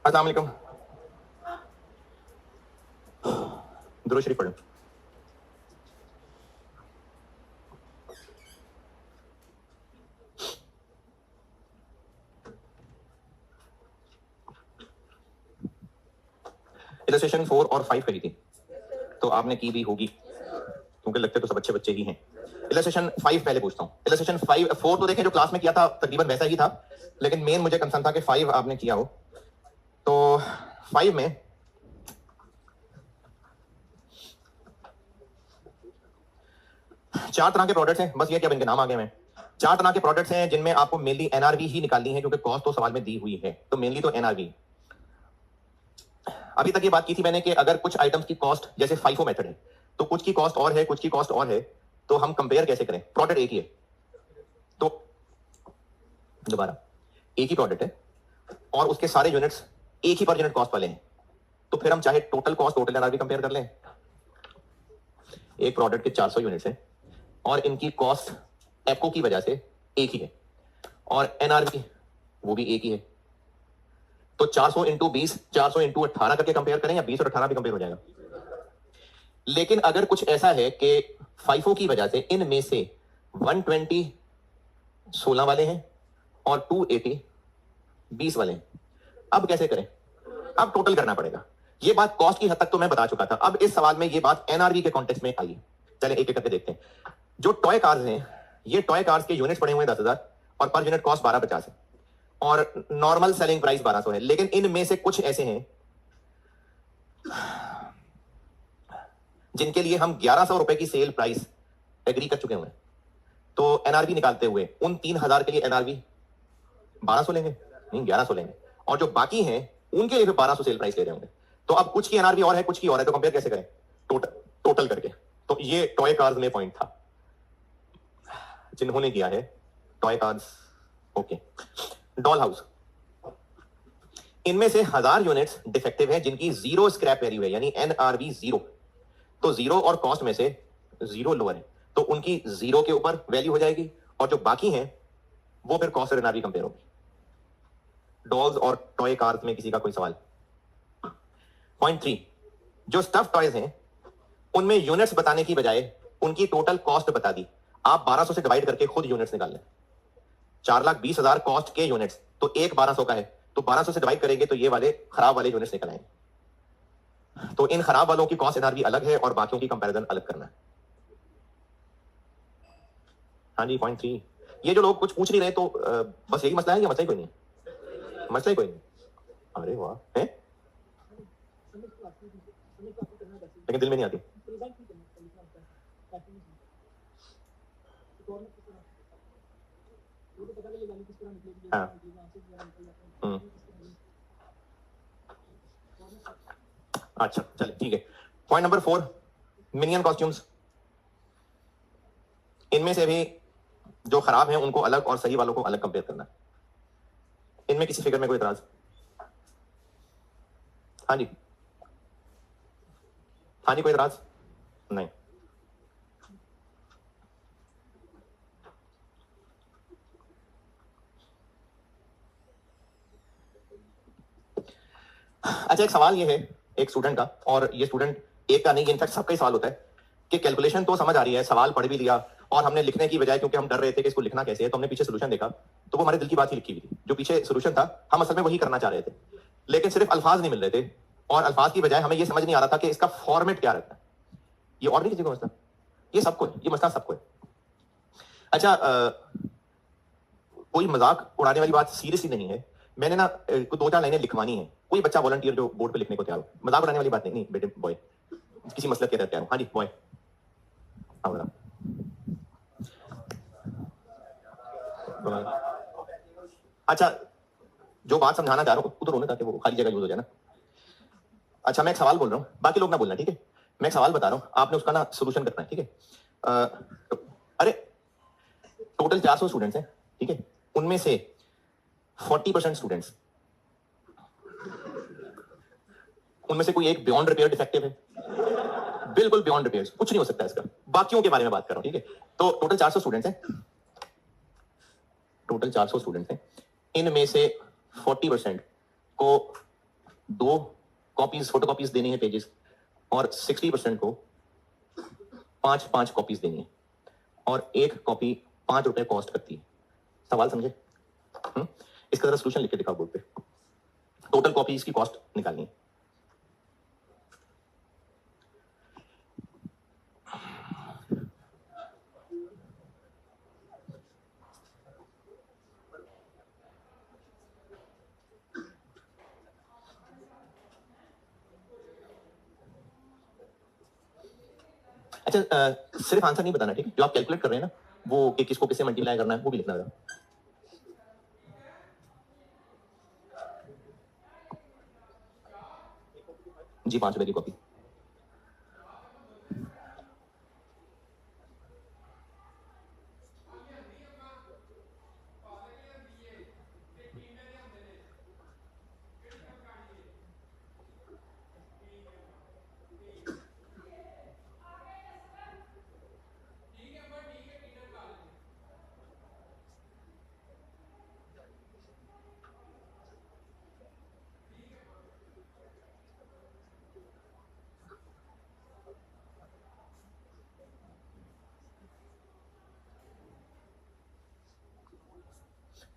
अस्सलाम वालेकुम। दुरूद शरीफ पढ़ो। इलस्ट्रेशन 4 और 5 करी थी तो आपने की भी होगी क्योंकि लगते तो सब अच्छे बच्चे ही हैं। इलस्ट्रेशन 5 पहले पूछता हूँ। इलस्ट्रेशन 4 तो देखें जो क्लास में किया था तकरीबन वैसा ही था, लेकिन मेन मुझे कंसर्न था कि 5 आपने किया हो। तो 5 में चार तरह के प्रोडक्ट्स हैं, बस ये कि अब इनके नाम आ गए हैं। चार तरह के प्रोडक्ट्स हैं जिनमें आपको मेनली एनआरवी ही निकालनी है क्योंकि कॉस्ट तो सवाल में दी हुई है, तो मेनली तो एनआरवी। अभी तक ये बात की थी मैंने कि अगर कुछ आइटम्स की कॉस्ट जैसे फाइफो मेथड है तो कुछ की कॉस्ट और है, कुछ की कॉस्ट और है, तो हम कंपेयर कैसे करें? प्रोडक्ट एक ही है तो दोबारा एक ही प्रोडक्ट है और उसके सारे यूनिट्स एक ही पर यूनिट कॉस्ट वाले हैं, तो फिर हम चाहे total cost total NRV compare कर लें। एक प्रोडक्ट के 400 यूनिट्स हैं और इनकी कॉस्ट एफओ की वजह से एक ही है और एनआरवी वो भी एक ही है, तो 400 इंटू 20 400 इंटू 18 करके कंपेयर करें या 20 और 18 भी कंपेयर हो जाएगा। लेकिन अगर कुछ ऐसा है कि फाइफो की वजह से इनमें से 120 16 वाले हैं और 280 20 वाले हैं, अब कैसे करें? अब टोटल करना पड़ेगा। ये बात कॉस्ट की हद तक तो मैं बता चुका था, अब इस सवाल में ये बात एनआरवी के कॉन्टेक्स्ट में आई। चले एक एक करके देखते हैं। जो टॉय कार्स हैं, ये टॉय कार्स के यूनिट्स पड़े हुए हैं 10,000 और पर यूनिट कॉस्ट 1250 है और नॉर्मल सेलिंग प्राइस 1200 है, लेकिन इनमें से कुछ ऐसे हैं जिनके लिए हम 1100 रुपए की सेल प्राइस एग्री कर चुके हैं, तो एनआरवी निकालते हुए उन 3000 के लिए एनआरवी 1200 लेंगे, नहीं 1100 लेंगे, और जो बाकी हैं उनके लिए 1200 सेल प्राइस ले रहे होंगे। तो अब कुछ की एनआरवी और है, कुछ की और है, तो कंपेयर कैसे करें? टोटल करके। तो ये टॉय कार्स में पॉइंट था जिन्होंने किया है toy cars. Okay, doll house, इनमें से 1000 यूनिट्स डिफेक्टिव है जिनकी जीरो स्क्रैप वैल्यू है, यानी एनआरवी जीरो। तो जीरो और कॉस्ट में से जीरो लोअर है, तो उनकी जीरो के ऊपर वैल्यू हो जाएगी और जो बाकी हैं वो फिर कॉस्ट और एनआरवी कंपेयर होगी। डॉल्स और टॉय कार्स में किसी का कोई सवाल? पॉइंट 3, जो स्टफ टॉयज हैं उनमें यूनिट्स बताने की बजाय उनकी टोटल कॉस्ट बता दी। आप 1200 से डिवाइड करके खुद यूनिट्स निकाल लें। 4,20,000 कॉस्ट के यूनिट्स, तो एक 1200 का है, तो 1200 से डिवाइड करेंगे तो ये वाले खराब वाले यूनिट्स निकल आएंगे। तो इन खराब वालों की कॉस्ट एनआरवी अलग है और बाकियों की कंपैरिजन अलग करना है। हाँ जी, पॉइंट 3। ये जो लोग कुछ पूछ नहीं रहे तो बस यही मसला है या मसला ही कोई नहीं है? मसला ही कोई नहीं। अरे वाह, है लेकिन दिल में नहीं आती। हाँ। अच्छा चलिए ठीक है। Point number 4, minion costumes. इनमें से भी जो खराब हैं उनको अलग और सही वालों को अलग कंपेयर करना। इनमें किसी फिगर में कोई इतराज? हाँ जी, हाँ जी, कोई इतराज नहीं? अच्छा, एक सवाल ये है एक स्टूडेंट का, और ये स्टूडेंट एक का नहीं, इनफैक्ट सबका ही सवाल होता है कि कैलकुलेशन तो समझ आ रही है, सवाल पढ़ भी लिया और हमने लिखने की बजाय, क्योंकि हम डर रहे थे कि इसको लिखना कैसे है, तो हमने पीछे सोल्यूशन देखा तो वो हमारे दिल की बात ही लिखी हुई थी। जो पीछे सोल्यूशन था हम असल में वही करना चाह रहे थे, लेकिन सिर्फ अल्फाज नहीं मिल रहे थे और अल्फाज की बजाय हमें ये समझ नहीं आ रहा था कि इसका फॉर्मेट क्या रखना है। ये और नहीं किसी को मसला, ये सबको है, ये मसला सबको है। अच्छा, कोई मजाक उड़ाने वाली बात सीरियसली नहीं है। मैंने ना 2-4 लाइनें लिखवानी है, कोई बच्चा वॉलंटियर जो बोर्ड पे लिखने को तैयार हो। मजाक उड़ाने वाली बात नहीं, नहीं बेटे बॉय, किसी मसलक के तहत तैयार हो। हाँ जी बॉय, हाँ बता। अच्छा, जो बात समझाना चाह रहा हूँ उधर होने ताकि वो खाली जगह यूज हो जाए ना। अच्छा, मैं एक सवाल बोल रहा हूँ, बाकी लोग ना बोलना, ठीक है? मैं एक सवाल बता रहा हूँ, आपने उसका ना सोल्यूशन करना है, ठीक है? अरे टोटल 400 स्टूडेंट्स हैं, ठीक है? उनमें से 40% स्टूडेंट्स, उनमें से कोई एक बियॉन्ड रिपेयर डिफेक्टिव है, बिल्कुल बियॉन्ड रिपेयर, कुछ नहीं हो सकता इसका। बाकियों के बारे में बात कर रहा हूं, ठीक है? तो टोटल 400 स्टूडेंट्स हैं, टोटल 400 स्टूडेंट्स हैं, इनमें से 40% को 2 कॉपीज फोटोकॉपीज देनी है पेजेस, और 60% को 5 कॉपीज देनी है, और एक कॉपी 5 रुपए कॉस्ट करती है। सवाल समझे? इसका जरा सोल्यूशन लिख के दिखाओ बोर्ड पे। टोटल कॉपीज की कॉस्ट निकालनी है। अच्छा, सिर्फ आंसर नहीं बताना, ठीक है? जो आप कैलकुलेट कर रहे हैं ना, वो कि किसको किससे मल्टीप्लाई करना है, वो भी लिखना जरा। जी 5 रुपए की कॉपी।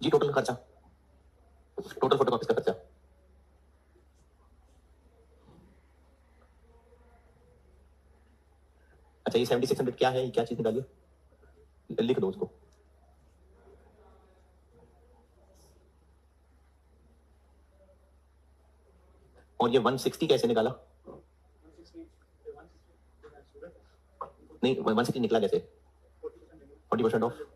जी टोटल खर्चा, टोटल फोटोकॉपीज का खर्चा। अच्छा, ये 7600 क्या है, क्या चीज निकालिए, लिख दो उसको। और ये 160 कैसे निकाला? नहीं, 160 निकला कैसे? 40% ऑफ।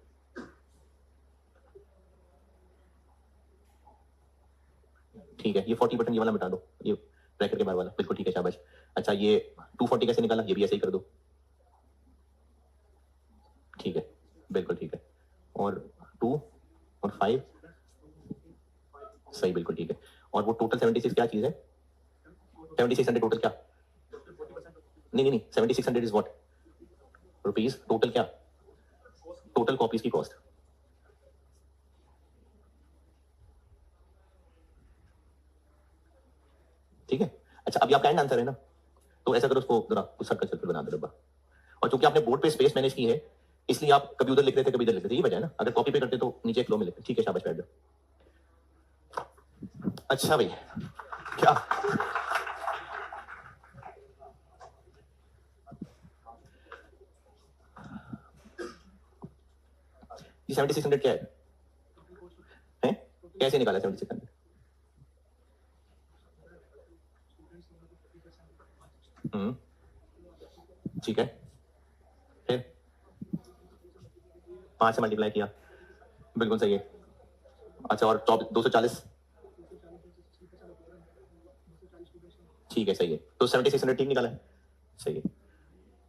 ठीक है, ये 40% ये वाला मिटा दो, ये ब्रैकेट के बाहर वाला, बिल्कुल ठीक है, शाबाश। अच्छा, ये 240 कैसे निकाला? ये भी ऐसे ही कर दो, ठीक है, बिल्कुल ठीक है। और 2 और 5 सही, बिल्कुल ठीक है। और वो टोटल 76 क्या चीज है? 7600 टोटल क्या? नहीं, 7600 इज व्हाट? रुपीज। टोटल क्या? टोटल कॉपीज की कॉस्ट। ठीक है। अच्छा, अभी आपका एंड आंसर है ना, तो ऐसा करो, उसको जरा कुछ सर्कल सर्कल बना दो डब्बा। और चूंकि आपने बोर्ड पे स्पेस मैनेज की है, इसलिए आप कभी उधर लिख रहे थे, कभी इधर लिख रहे थे, यही वजह है ना। अगर कॉपी पे करते तो नीचे एक फ्लो में लिखते। ठीक है, शाबाश, बैठ जाओ। अच्छा भाई, क्या ये 7600 क्या है? हैं? कैसे निकाला 7600? ठीक है, फिर 5 से मल्टीप्लाई किया, बिल्कुल सही है। अच्छा, और 240, ठीक है, सही है। तो 7600 ठीक निकाला है, सही है।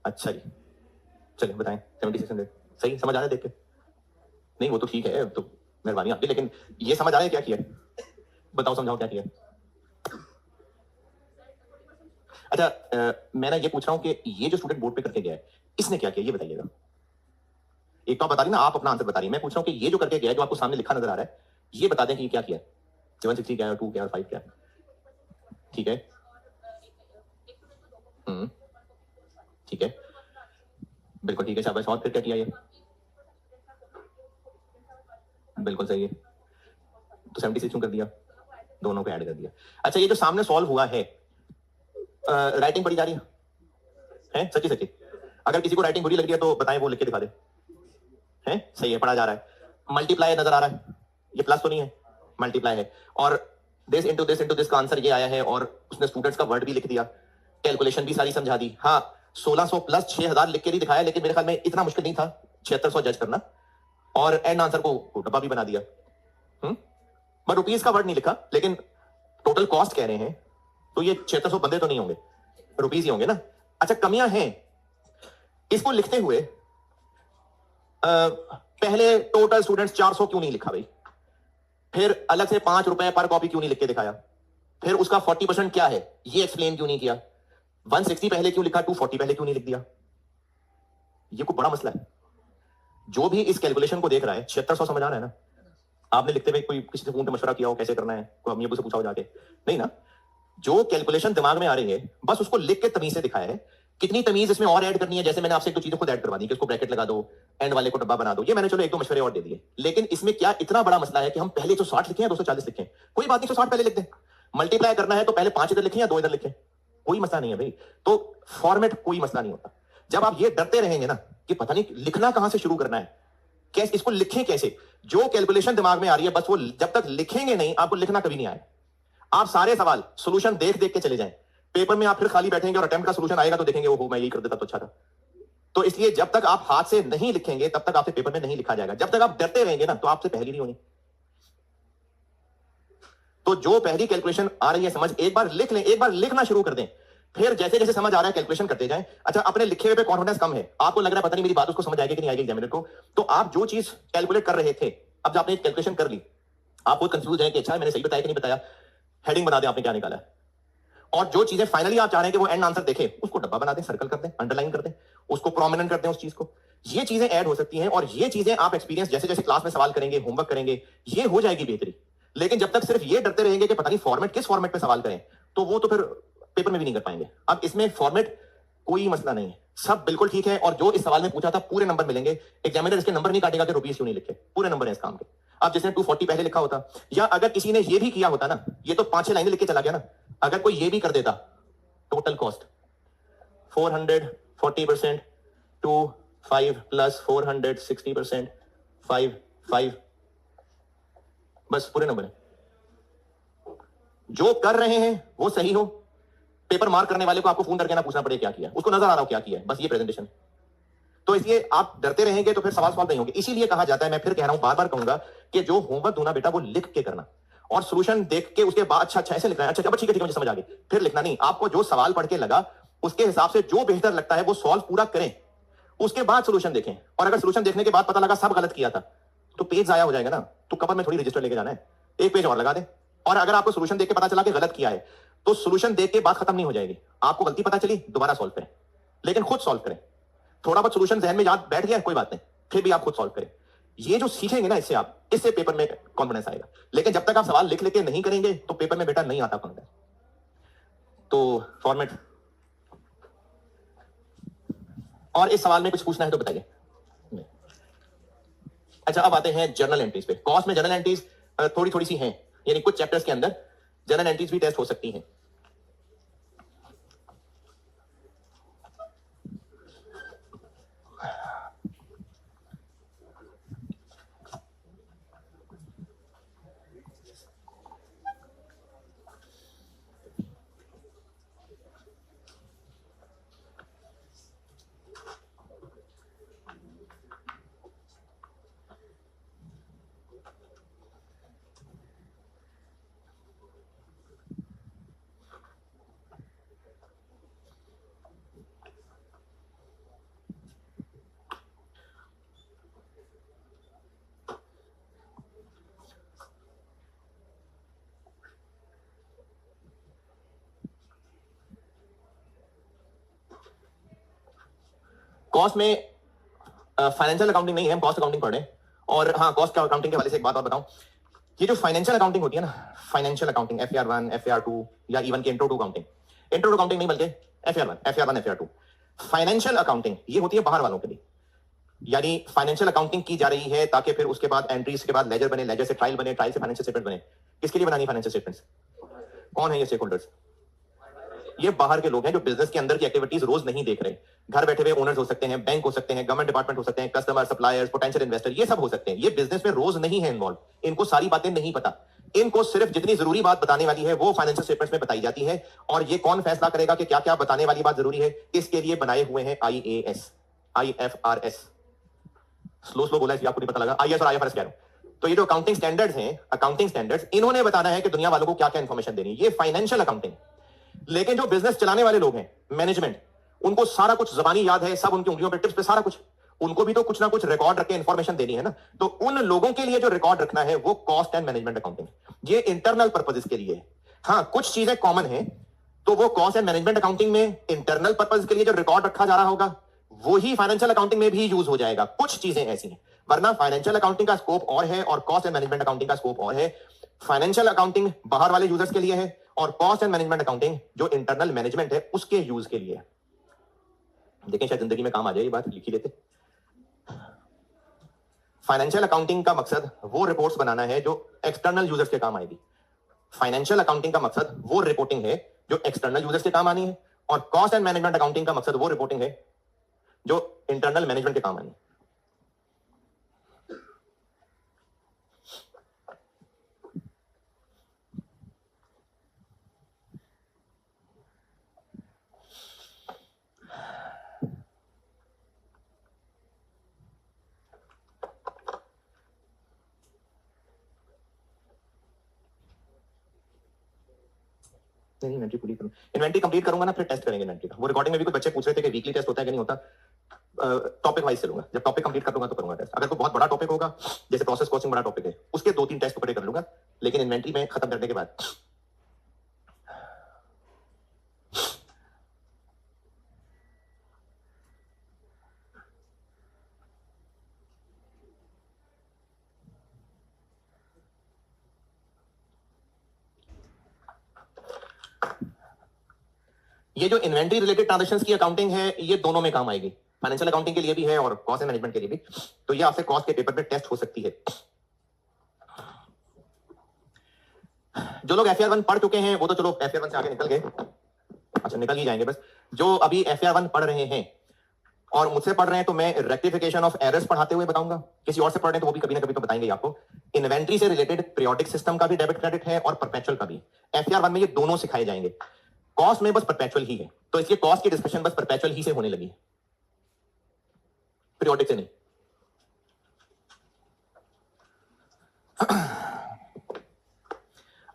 अच्छा जी, चलिए बताएं। 7600 सही समझ आ रहा है देख के? नहीं, वो तो ठीक है, तो मेहरबानी आपकी, लेकिन ये समझ आ रहा है क्या किया? बताओ, समझाओ क्या किया। अच्छा, मैं ना ये पूछ रहा हूँ कि ये जो स्टूडेंट बोर्ड पे करके गया है, इसने क्या किया, ये बताइएगा। एक तो आप बता रही ना, आप अपना आंसर बता रही है, मैं पूछ रहा हूँ कि ये जो करके गया है, जो आपको सामने लिखा नजर आ रहा है, ये बता दें कि ये क्या किया है। 760 क्या है, 2 क्या है, 5 क्या है? ठीक है, ठीक है, बिल्कुल ठीक है, शाबाश। और फिर क्या किया ये? बिल्कुल सही है, तो 76 क्यों कर दिया? दोनों को ऐड कर दिया। अच्छा, ये जो सामने सॉल्व हुआ है, राइटिंग पढ़ी जा रही है? सच्ची सच्ची, अगर किसी को राइटिंग बुरी लग रही है तो बताएं, वो लिख के दिखा दे। है, सही है, पढ़ा जा रहा है। मल्टीप्लाई नजर आ रहा है, ये प्लस तो नहीं है, मल्टीप्लाई है। और दिस इंटू दिस का आंसर ये आया है, और उसने स्टूडेंट्स का वर्ड भी लिख दिया, कैलकुलेशन भी सारी समझा दी। हाँ, 1600 प्लस 6000 लिख के नहीं दिखाया, लेकिन मेरे ख्याल में इतना मुश्किल नहीं था 7600 जज करना। और एंड आंसर को डब्बा भी बना दिया। बट रुपीज का वर्ड नहीं लिखा, लेकिन टोटल कॉस्ट कह रहे हैं, तो ये 7600 बंदे तो नहीं होंगे, रुपीज ही होंगे ना। अच्छा, कमियां हैं इसको लिखते हुए। पहले टोटल स्टूडेंट्स 400 क्यों नहीं लिखा भाई? फिर अलग से 5 रुपए पर कॉपी क्यों नहीं लिख के दिखाया? फिर उसका 40% क्या है, ये एक्सप्लेन क्यों नहीं किया? 160 पहले क्यों लिखा, 240 पहले क्यों नहीं लिख दिया? ये कोई बड़ा मसला है। जो भी इस कैलकुलेशन को देख रहा है, 7600 समझ आ रहा है ना? आपने लिखते हुए कोई किसी से फोन पे मशवरा किया हो कैसे करना है, कोई अम्मी अब्बू से पूछा हो जाके? नहीं ना? जो कैलकुलेशन दिमाग में आ रही है बस उसको लिख के तमीज से दिखाया है। कितनी तमीज इसमें और ऐड करनी है, जैसे मैंने आपसे एक दो चीजों को ऐड करवा दी कि उसको ब्रैकेट लगा दो, एंड वाले को डब्बा बना दो, ये मैंने चलो एक दो मशवरे और दे दिए। लेकिन इसमें क्या इतना बड़ा मसला है कि हम पहले 160 लिखें या 240 लिखें? कोई बात नहीं, 160 पहले लिख दें। मल्टीप्लाई करना है तो पहले 5 इधर लिखें या 2 इधर लिखें, कोई मसला नहीं है भाई। तो फॉर्मेट कोई मसला नहीं होता। जब आप ये डरते रहेंगे ना कि पता नहीं लिखना कहां से शुरू करना है, कैसे इसको लिखें, कैसे, जो कैलकुलेशन दिमाग में आ रही है बस वो जब तक लिखेंगे नहीं आपको लिखना कभी नहीं आएगा। आप सारे सवाल सोल्यूशन देख देख के चले जाएं, पेपर में आप फिर खाली बैठेंगे और अटेम्प्ट का सोल्यूशन आएगा तो देखेंगे वो मैं यही कर देता तो अच्छा था। तो इसलिए जब तक आप हाथ से नहीं लिखेंगे तब तक आपसे पेपर में नहीं लिखा जाएगा। जब तक आप डरते रहेंगे ना तो आपसे पहली नहीं होनी। तो जो पहली कैलकुलेशन आ रही है समझ, एक बार लिख लें, एक बार लिखना शुरू कर दें, फिर जैसे जैसे समझ आ रहा है कैलकुलेशन करते जाएं। अच्छा, अपने लिखे हुए पे कॉन्फिडेंस कम है, आपको लग रहा है पता नहीं मेरी बात उसको समझ आएगी कि नहीं आएगी एग्जामिनर को, तो आप जो चीज कैलकुलेट कर रहे थे, अब जब आपने कैलकुलेशन कर ली, आप बहुत कंफ्यूज है कि अच्छा मैंने सही बताया कि नहीं बताया, हेडिंग बना दें आपने क्या निकाला। और जो चीजें फाइनली आप चाह रहे हैं कि वो एंड आंसर देखे, उसको डब्बा बना दें, सर्कल कर दें, अंडरलाइन कर दें, उसको प्रोमिनेंट कर दें उस चीज को। ये चीजें ऐड हो सकती हैं और ये चीजें आप एक्सपीरियंस जैसे जैसे क्लास में सवाल करेंगे, होमवर्क करेंगे, ये हो जाएगी बेहतरी। लेकिन जब तक सिर्फ ये डरते रहेंगे कि पता नहीं फॉर्मेट किस फॉर्मेट पे सवाल करें, तो वो तो फिर पेपर में भी नहीं कर पाएंगे। अब इसमें फॉर्मेट कोई मसला नहीं है, सब बिल्कुल ठीक है। और जो इस सवाल में पूछा था पूरे नंबर मिलेंगे, एग्जामिनर इसके नंबर नहीं काटेगा कि रुपीस क्यों नहीं लिखे, पूरे नंबर है इस काम के। अब जिसने 240 पहले लिखा होता, या अगर किसी ने ये भी किया होता ना, ये तो 5-6 लाइनें लिख के चला गया ना, अगर कोई ये भी कर देता, टोटल कॉस्ट 400 40% टू 5 प्लस 400 60% 5 बस पूरे नंबर है। जो कर रहे हैं वो सही हो, पेपर मार्क करने वाले को आपको फोन करके ना पूछना पड़े क्या किया, उसको नजर आ रहा हो क्या किया है, बस ये प्रेजेंटेशन। तो इसलिए आप डरते रहेंगे तो फिर सवाल सॉल्व नहीं होंगे। इसीलिए कहा जाता है, मैं फिर कह रहा हूं, बार बार कहूंगा कि जो होमवर्क दूंगा बेटा वो लिख के करना, और सोल्यूशन देख के उसके बाद अच्छा ऐसे लिखना है, अच्छा ठीक है मुझे समझ आ गई, फिर लिखना नहीं। आपको जो सवाल पढ़ के लगा उसके हिसाब से जो बेहतर लगता है वो सॉल्व पूरा करें, उसके बाद सोल्यूशन देखें। और अगर सोल्यूशन देखने के बाद पता लगा सब गलत किया था तो पेज जाया हो जाएगा ना, तो कवर में थोड़ी रजिस्टर लेके जाना है, एक पेज और लगा दे। और अगर आपको सोल्यूशन देख के पता चला कि गलत किया है तो सोल्यूशन देख के बात खत्म नहीं हो जाएगी, आपको गलती पता चली दोबारा सॉल्व करें, लेकिन खुद सॉल्व करें। थोड़ा बहुत सोल्यूशन जहन में याद बैठ गया कोई बात नहीं, फिर भी आप खुद सॉल्व करें। ये जो सीखेंगे ना इससे पेपर में कॉन्फिडेंस आएगा। लेकिन जब तक आप सवाल लिख लेके नहीं करेंगे तो पेपर में बेटा नहीं आता कॉन्फिडेंस। तो फॉर्मेट, और इस सवाल में कुछ पूछना है तो बताइए। अच्छा, अब आते हैं जर्नल एंट्रीज पे। कॉस्ट में जर्नल एंट्रीज थोड़ी थोड़ी सी हैं, यानी कुछ चैप्टर्स के अंदर जर्नल एंट्रीज भी टेस्ट हो सकती हैं। कॉस्ट में फाइनेंशियल अकाउंटिंग नहीं है, हम कॉस्ट अकाउंटिंग पढ़ रहे हैं। और हाँ, कॉस्ट अकाउंटिंग के हवाले से एक बात और बताऊं, ये जो फाइनेंशियल अकाउंटिंग होती है ना, फाइनेंशियल अकाउंटिंग FAR1 FAR2 या इवन के intro to accounting, intro to accounting नहीं बल्कि FAR1 FAR2, फाइनेंशियल अकाउंटिंग ये होती है बाहर वालों के लिए। यानी फाइनेंशियल अकाउंटिंग की जा रही है ताकि फिर उसके बाद एंट्रीज के बाद लेजर बने, लेजर से ट्रायल बने, ट्रायल से फाइनेंशियल स्टेटमेंट बने। किसके लिए बनानी फाइनेंशियल स्टेटमेंट्स? कौन है ये स्टेक होल्डर्स? ये बाहर के लोग हैं जो बिजनेस के अंदर की एक्टिविटीज रोज नहीं देख रहे। घर बैठे हुए ओनर्स हो सकते हैं, बैंक हो सकते हैं, गवर्नमेंट डिपार्टमेंट हो सकते हैं, कस्टमर, सप्लायर्स, पोटेंशियल इन्वेस्टर, ये सब हो सकते हैं। ये बिजनेस में रोज नहीं है इन्वॉल्व, इनको सारी बातें नहीं पता। इनको सिर्फ जितनी जरूरी बात बताने वाली है वो फाइनेंशियल स्टेटमेंट्स में बताई जाती है। और ये कौन फैसला करेगा कि क्या क्या बताने वाली बात जरूरी है? इसके लिए बनाए हुए हैं IAS, IFRS, स्लो बोला इसलिए आपको नहीं पता लगा, IAS और IFRS कह रहा हूं। तो ये जो अकाउंटिंग स्टैंडर्ड्स हैं, अकाउंटिंग स्टैंडर्ड्स, इन्होंने बताना है कि दुनिया वालों को क्या क्या इंफॉर्मेशन देनी है। ये फाइनेंशियल अकाउंटिंग। लेकिन जो बिजनेस चलाने वाले लोग हैं, मैनेजमेंट, उनको सारा कुछ जबानी याद है, सब उनकी उंगलियों पे, टिप्स पे सारा कुछ, उनको भी तो कुछ ना कुछ रिकॉर्ड रख के इंफॉर्मेशन देनी है ना। तो उन लोगों के लिए जो रिकॉर्ड रखना है वो कॉस्ट एंड मैनेजमेंट अकाउंटिंग, ये इंटरनल पर्पसेस के लिए है। हाँ, कुछ चीजें कॉमन है, तो वो कॉस्ट एंड मैनेजमेंट अकाउंटिंग में इंटरनल पर्पस के लिए जो रिकॉर्ड रखा जा रहा होगा वो ही फाइनेंशियल अकाउंटिंग में भी यूज हो जाएगा। कुछ चीजें ऐसी हैं, वरना फाइनेंशियल अकाउंटिंग का स्कोप और है और कॉस्ट एंड मैनेजमेंट अकाउंटिंग का स्कोप और है। फाइनेंशियल अकाउंटिंग बाहर वाले यूजर्स के लिए है और कॉस्ट एंड मैनेजमेंट अकाउंटिंग जो इंटरनल मैनेजमेंट है उसके यूज के लिए है। देखें शायद जिंदगी में काम आ जाए, ये बात लिखी लेते। फाइनेंशियल अकाउंटिंग का मकसद वो रिपोर्ट्स बनाना है जो एक्सटर्नल यूजर्स के काम आएगी। फाइनेंशियल अकाउंटिंग का मकसद वो रिपोर्टिंग है जो एक्सटर्नल यूजर्स के काम आनी है, और कॉस्ट एंड मैनेजमेंट अकाउंटिंग का मकसद वो रिपोर्टिंग है जो इंटरनल मैनेजमेंट के काम आनी है। नहीं, इन्वेंट्री पूरी करूं, इन्वेंट्री कंप्लीट करूंगा ना, फिर टेस्ट करेंगे इन्वेंट्री का। वो रिकॉर्डिंग में भी कुछ बच्चे पूछ रहे थे कि वीकली टेस्ट होता है कि नहीं होता। टॉपिक वाइज चलूंगा, जब टॉपिक कंप्लीट कर लूंगा तो करूंगा टेस्ट। अगर कोई बहुत बड़ा टॉपिक होगा, जैसे प्रोसेस कॉस्टिंग बड़ा टॉपिक है, उसके 2-3 टेस्ट पकड़े कर लूंगा, लेकिन इन्वेंट्री में खत्म करने के बाद ये जो इन्वेंट्री रिलेटेड ट्रांजैक्शंस की अकाउंटिंग है, ये दोनों में काम आएगी, फाइनेंशियल अकाउंटिंग के लिए भी है और कॉस्ट एंड मैनेजमेंट के लिए भी। तो ये आपसे कॉस्ट के पेपर पे टेस्ट हो सकती है। जो लोग FR 1 पढ़ चुके हैं वो तो चलो FR 1 से आगे निकल गए, अच्छा निकल ही जाएंगे। बस जो अभी FR 1 पढ़ रहे हैं और मुझसे पढ़ रहे हैं, तो मैं रेक्टिफिकेशन ऑफ एरर्स पढ़ाते हुए बताऊंगा। किसी और से पढ़ रहे हैं तो वो भी कभी ना कभी तो बताएंगे आपको। इन्वेंट्री से रिलेटेड पीरियोडिक सिस्टम का भी डेबिट क्रेडिट है और परपेचुअल का भी। FR 1 में ये दोनों सिखाए जाएंगे। कॉस्ट में बस परपेचुअल ही है, तो इसलिए कॉस्ट की डिस्कशन बस परपेचुअल ही से होने लगी, पीरियोडिक से नहीं।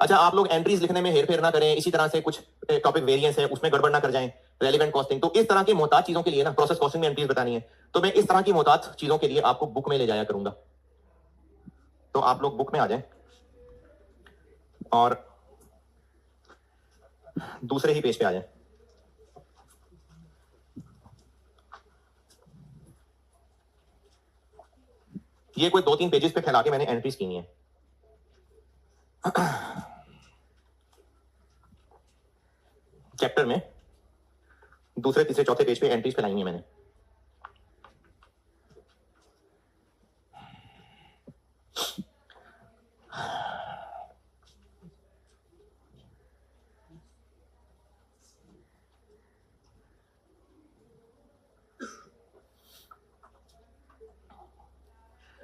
अच्छा, आप लोग एंट्रीज लिखने में हेरफेर ना करें, इसी तरह से कुछ टॉपिक वेरिएंस है उसमें गड़बड़ ना कर जाएं। रेलेवेंट कॉस्टिंग, तो इस तरह की मोहताज चीजों के लिए ना, प्रोसेस कॉस्टिंग में एंट्रीज बतानी है, तो मैं इस तरह की मोहताज चीजों के लिए आपको बुक में ले जाया करूंगा। तो आप लोग बुक में आ जाएं और दूसरे ही पेज पे आ जाएं। ये कोई 2-3 पेजेस पे फैला के मैंने एंट्रीज की है। चैप्टर में दूसरे, तीसरे, चौथे पेज पे एंट्रीज फैलाई है मैंने।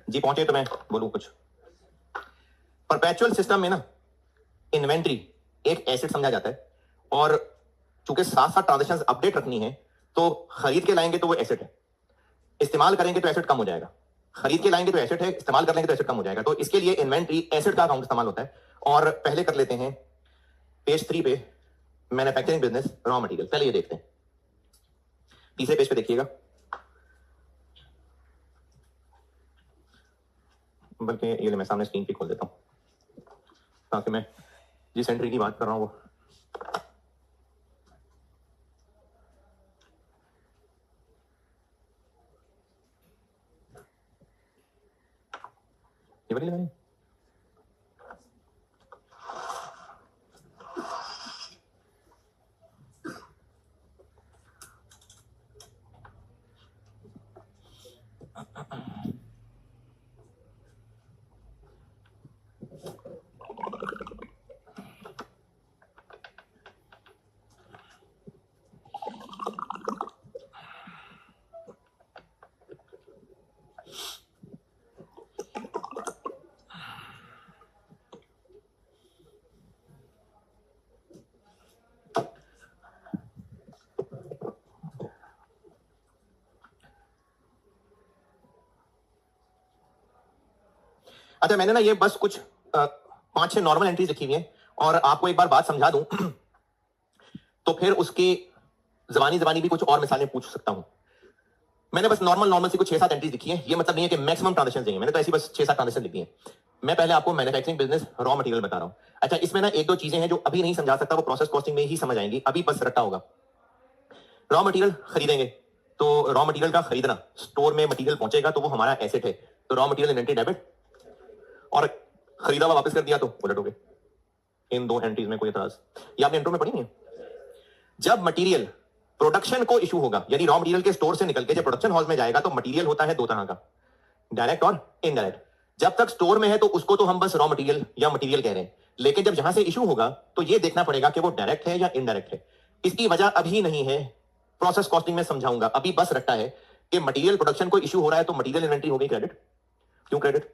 जी पहुंचे तो मैं बोलूं कुछ। परपेचुअल सिस्टम में ना इन्वेंट्री एक एसेट समझा जाता है, और चूंकि साथ साथ ट्रांजैक्शंस अपडेट रखनी है, तो खरीद के लाएंगे तो वो एसेट है, इस्तेमाल करेंगे तो एसेट कम हो जाएगा। खरीद के लाएंगे तो एसेट है, इस्तेमाल कर लेंगे तो एसेट कम हो जाएगा। तो इसके लिए इन्वेंट्री एसेट का अकाउंट इस्तेमाल होता है। और पहले कर लेते हैं पेज 3 पे, मैन्युफैक्चरिंग बिजनेस रॉ मटेरियल। पहले ये देखते हैं, तीसरे पेज पे देखिएगा, बल्कि ये मैं सामने स्क्रीन पे खोल देता हूं ताकि मैं जिस एंट्री की बात कर रहा हूं वो ये वाली लगानी। अच्छा, मैंने ना ये बस कुछ 5-6 नॉर्मल एंट्रीज लिखी हुई हैं, और आपको एक बार बात समझा दूं तो फिर उसकी जबानी भी कुछ और मिसालें पूछ सकता हूं। मैंने बस नॉर्मल सी कुछ 6-7 एंट्रीज लिखी है। ये मतलब नहीं है कि मैक्सिमम ट्रांजैक्शन देंगे, मैंने तो ऐसी बस 6-7 ट्रांजैक्शन लिखी है। मैं पहले आपको मैन्युफैक्चरिंग बिजनेस रॉ मटेरियल बता रहा हूं। अच्छा, इसमें ना 1-2 चीजें हैं जो अभी नहीं समझा सकता, वो प्रोसेस कॉस्टिंग में ही समझ आएंगी, अभी बस रट्टा होगा। रॉ मटेरियल खरीदेंगे तो रॉ मटेरियल का खरीदना, स्टोर में मटेरियल पहुंचेगा तो वो हमारा एसेट है, तो रॉ मटेरियल इन्वेंटरी डेबिट, और खरीदा हुआ वापस कर दिया तो उलट हो गए। इन दो एंट्रीज में कोई एतराज? ये आपने इंट्रो में पढ़ी नहीं है? जब मटेरियल प्रोडक्शन को इशू होगा, यानी रॉ मटेरियल के स्टोर से निकल के जब प्रोडक्शन हाउस में जाएगा, तो मटेरियल होता है दो तरह का, डायरेक्ट और इनडायरेक्ट। जब तक स्टोर में है तो उसको तो हम बस रॉ मटेरियल या मटेरियल कह रहे हैं, लेकिन जब यहां से इशू होगा तो ये देखना पड़ेगा कि वो डायरेक्ट है या इनडायरेक्ट है। इसकी वजह अभी नहीं है, प्रोसेस कॉस्टिंग में समझाऊंगा। अभी बस रखता है कि मटेरियल प्रोडक्शन को इशू हो रहा है तो मटेरियल इन्वेंटरी हो गई क्रेडिट। क्यों क्रेडिट?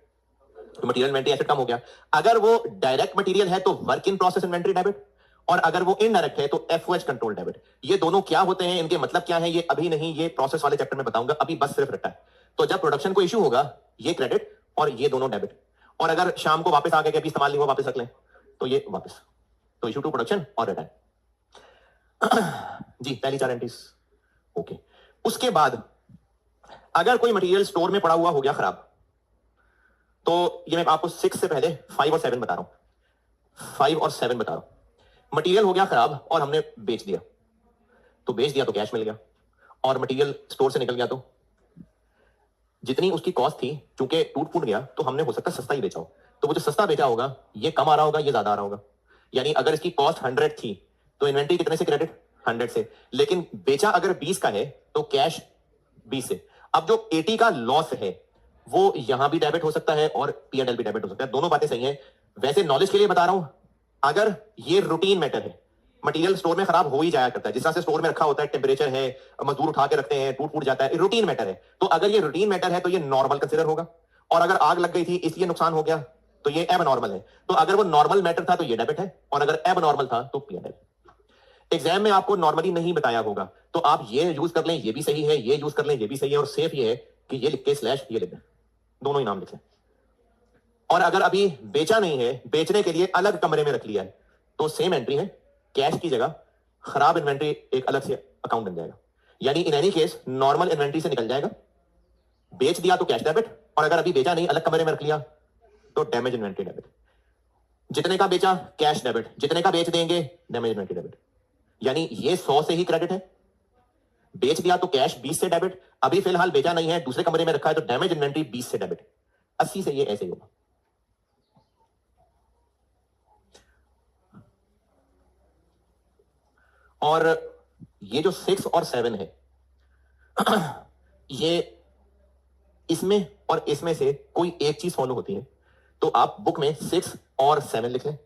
तो मटेरियल इन्वेंटरी एसेट कम हो गया। अगर वो डायरेक्ट मटेरियल है तो work in process inventory debit, और अगर वो इनडायरेक्ट है तो एफओएच कंट्रोल डेबिट। ये दोनों क्या होते हैं, इनके मतलब क्या है, ये अभी नहीं, ये प्रोसेस वाले चैप्टर में बताऊंगा। अभी बस सिर्फ रखता है। तो जब प्रोडक्शन को इशू होगा ये क्रेडिट और ये दोनों डेबिट, और अगर शाम को वापस आ गए कि अभी इस्तेमाल नहीं हुआ वापस रख लें तो ये वापस। तो इशू टू प्रोडक्शन और रिटर्न। जी पहली चार एंट्रीज ओके। उसके बाद अगर कोई मटेरियल स्टोर में पड़ा हुआ हो गया खराब, तो ये मैं आपको 6 से पहले 5 और 7 बता रहा हूं। 5 और 7 बता रहा हूं। मटेरियल हो गया खराब और हमने बेच दिया, तो बेच दिया तो कैश मिल गया, और मटेरियल स्टोर से निकल गया तो जितनी उसकी कॉस्ट थी, चूंकि टूट फूट गया तो हमने हो सकता है सस्ता ही बेचा हो, तो वो जो सस्ता बेचा होगा ये कम आ रहा होगा, ये ज्यादा आ रहा होगा। यानी अगर इसकी कॉस्ट 100 थी तो इन्वेंट्री कितने से क्रेडिट? 100 से। लेकिन बेचा अगर 20 का है तो कैश 20 से। अब जो 80 का लॉस है वो यहां भी डेबिट हो सकता है और P&L भी डेबिट हो सकता है। दोनों बातें सही हैं। वैसे नॉलेज के लिए बता रहा हूं, अगर ये रूटीन मैटर है, मटेरियल स्टोर में खराब हो ही जाया करता है, जिस तरह से स्टोर में रखा होता है, टेम्परेचर है, मजदूर उठा के रखते हैं, टूट फूट जाता है, रूटीन मैटर है। तो अगर ये रूटीन मैटर है तो ये नॉर्मल कंसीडर होगा, और अगर आग लग गई थी इसलिए नुकसान हो गया तो ये एब नॉर्मल है। तो अगर वो नॉर्मल मैटर था तो ये डेबिट है, और अगर एब नॉर्मल था तो P&L। एग्जाम में आपको नॉर्मली नहीं बताया होगा तो आप ये यूज कर लें, ये भी सही है, ये यूज कर लें, ये भी सही है, और सेफ ये है कि ये लिख के स्लैश ये लिख दें, दोनों ही नाम लिख लें। और अगर अभी बेचा नहीं है, बेचने के लिए अलग कमरे में रख लिया है, तो सेम एंट्री है, कैश की जगह खराब इन्वेंट्री एक अलग से अकाउंट बन जाएगा। यानी in any case normal inventory से निकल जाएगा, बेच दिया तो कैश डेबिट, और अगर अभी बेचा नहीं अलग कमरे में रख लिया तो डैमेज इन्वेंट्री डेबिट। जितने का बेचा कैश डेबिट, जितने का बेच देंगे डैमेज इन्वेंट्री डेबिट। यानी ये 100 से ही क्रेडिट है, बेच दिया तो कैश 20 से डेबिट, अभी फिलहाल बेचा नहीं है दूसरे कमरे में रखा है तो डैमेज इन्वेंट्री 20 से डेबिट। 80 से ये ऐसे ही होगा। और ये जो 6 और 7 है ये इसमें और इसमें से कोई एक चीज फॉलो होती है, तो आप बुक में 6 और 7 लिख लें,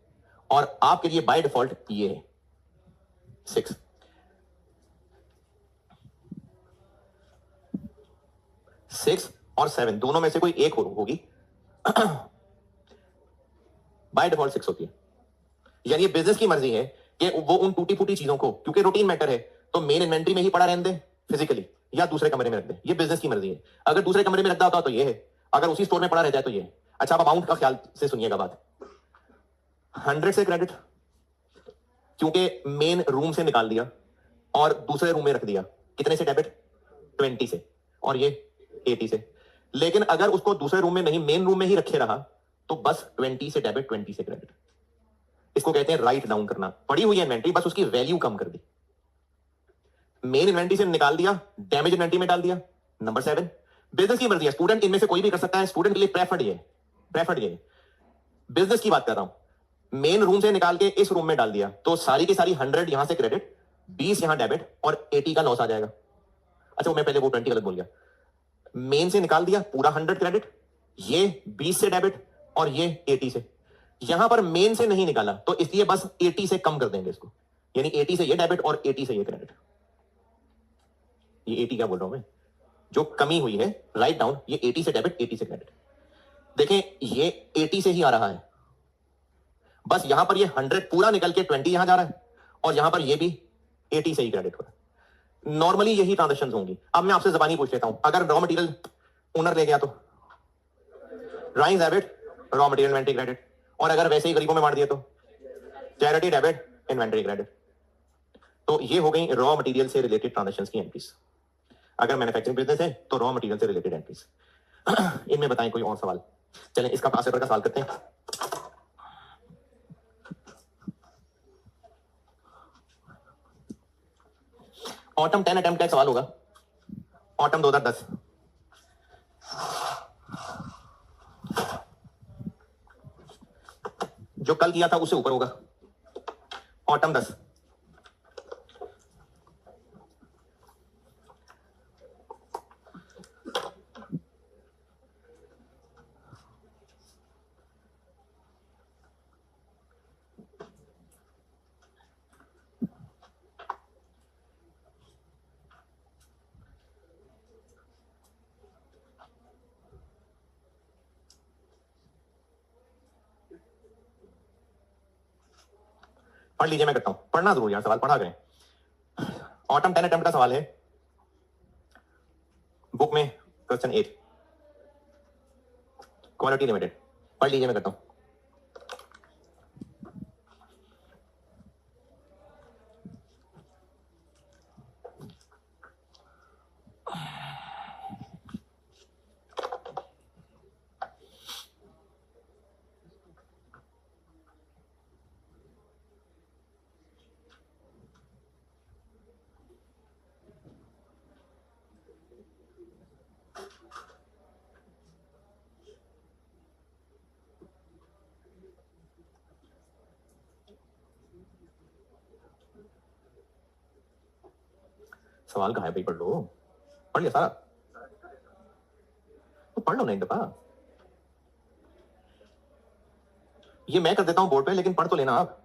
और आपके लिए बाय डिफॉल्ट ये है 6। 6 और 7 दोनों में से कोई एक होगी बाय डिफॉल्ट 6 होती है। यानी बिजनेस की मर्जी है कि वो उन टूटी फूटी चीजों को, क्योंकि रूटीन मैटर है, तो मेन इन्वेंट्री में ही पड़ा रहने दे फिजिकली, या दूसरे कमरे में रख दे। ये बिजनेस की मर्जी है। अगर दूसरे कमरे में रखता होता तो ये है, अगर उसी स्टोर में पड़ा रहता है तो ये है। अच्छा, आप अमाउंट का ख्याल से सुनिएगा बात। 100 से क्रेडिट, क्योंकि मेन रूम से निकाल दिया और दूसरे रूम में रख दिया, कितने से डेबिट? 20 से, और ये 80 से। लेकिन अगर उसको दूसरे रूम में नहीं, मेन रूम में ही रखे रहा तो बस 20 से डेबिट, 20 से क्रेडिट। इसको कहते हैं राइट डाउन करना। पड़ी हुई इन्वेंट्री, बस उसकी वैल्यू कम कर दी। मेन इन्वेंट्री से निकाल दिया, डैमेज इन्वेंट्री में डाल दिया। नंबर 7 बिजनेस की मर्जी है, स्टूडेंट इनमें से कोई भी कर सकता है, स्टूडेंट के लिए प्रेफर्ड ये बिजनेस की बात कर रहा हूं। मेन रूम से निकाल के इस रूम में डाल दिया तो सारी की सारी 100 यहां से क्रेडिट, 20 यहां डेबिट, और 80 का लॉस आ जाएगा। अच्छा, मैं पहले वो 20 गलत बोल गया। मेन से निकाल दिया पूरा 100 क्रेडिट, ये 20 से डेबिट और ये 80 से। यहां पर मेन से नहीं निकाला तो इसलिए बस 80 से कम कर देंगे इसको, यानी 80 से ये डेबिट और 80 से ये क्रेडिट। ये 80 क्या बोल रहा हूं मैं, जो कमी हुई है राइट डाउन, ये 80 से डेबिट, 80 से क्रेडिट। देखें ये 80 से ही आ रहा है, बस यहां पर ये 100 पूरा निकल के 20 यहां जा रहा है, और यहां पर ये भी 80 से ही क्रेडिट हो रहा है। नॉर्मली यही ट्रांजेक्शन होंगी। अब मैं आपसे जबानी पूछ लेता हूं, अगर रॉ मटेरियल ओनर ले गया तो drawing debit, raw material inventory credit, और अगर वैसे ही गरीबों में मार दिया तो चैरिटी डेबिट, इन्वेंट्री क्रेडिट। तो ये हो गई रॉ मटेरियल से रिलेटेड ट्रांजैक्शंस की एंट्रीज। अगर मैन्युफैक्चरिंग बिजनेस है तो रॉ मटेरियल से रिलेटेड एंट्रीज। इनमें बताएं कोई और सवाल? चलें इसका पास पेपर का सवाल करते हैं। ऑटम 10 अटेम्प्ट का एक सवाल होगा, ऑटम 2010। जो कल किया था उससे ऊपर होगा, ऑटम 10, पढ़ लीजिए, मैं करता हूं, पढ़ना जरूर यार, सवाल पढ़ा करें। ऑटम 10 अटेम्प्ट का सवाल है बुक में, क्वेश्चन 8, क्वालिटी लिमिटेड। पढ़ लीजिए, मैं करता हूं। सवाल कहाँ है भाई, पढ़ लो। पढ़ लिया सारा तो पढ़ लो ना एक दफा। ये मैं कर देता हूं बोर्ड पे, लेकिन पढ़ तो लेना आप।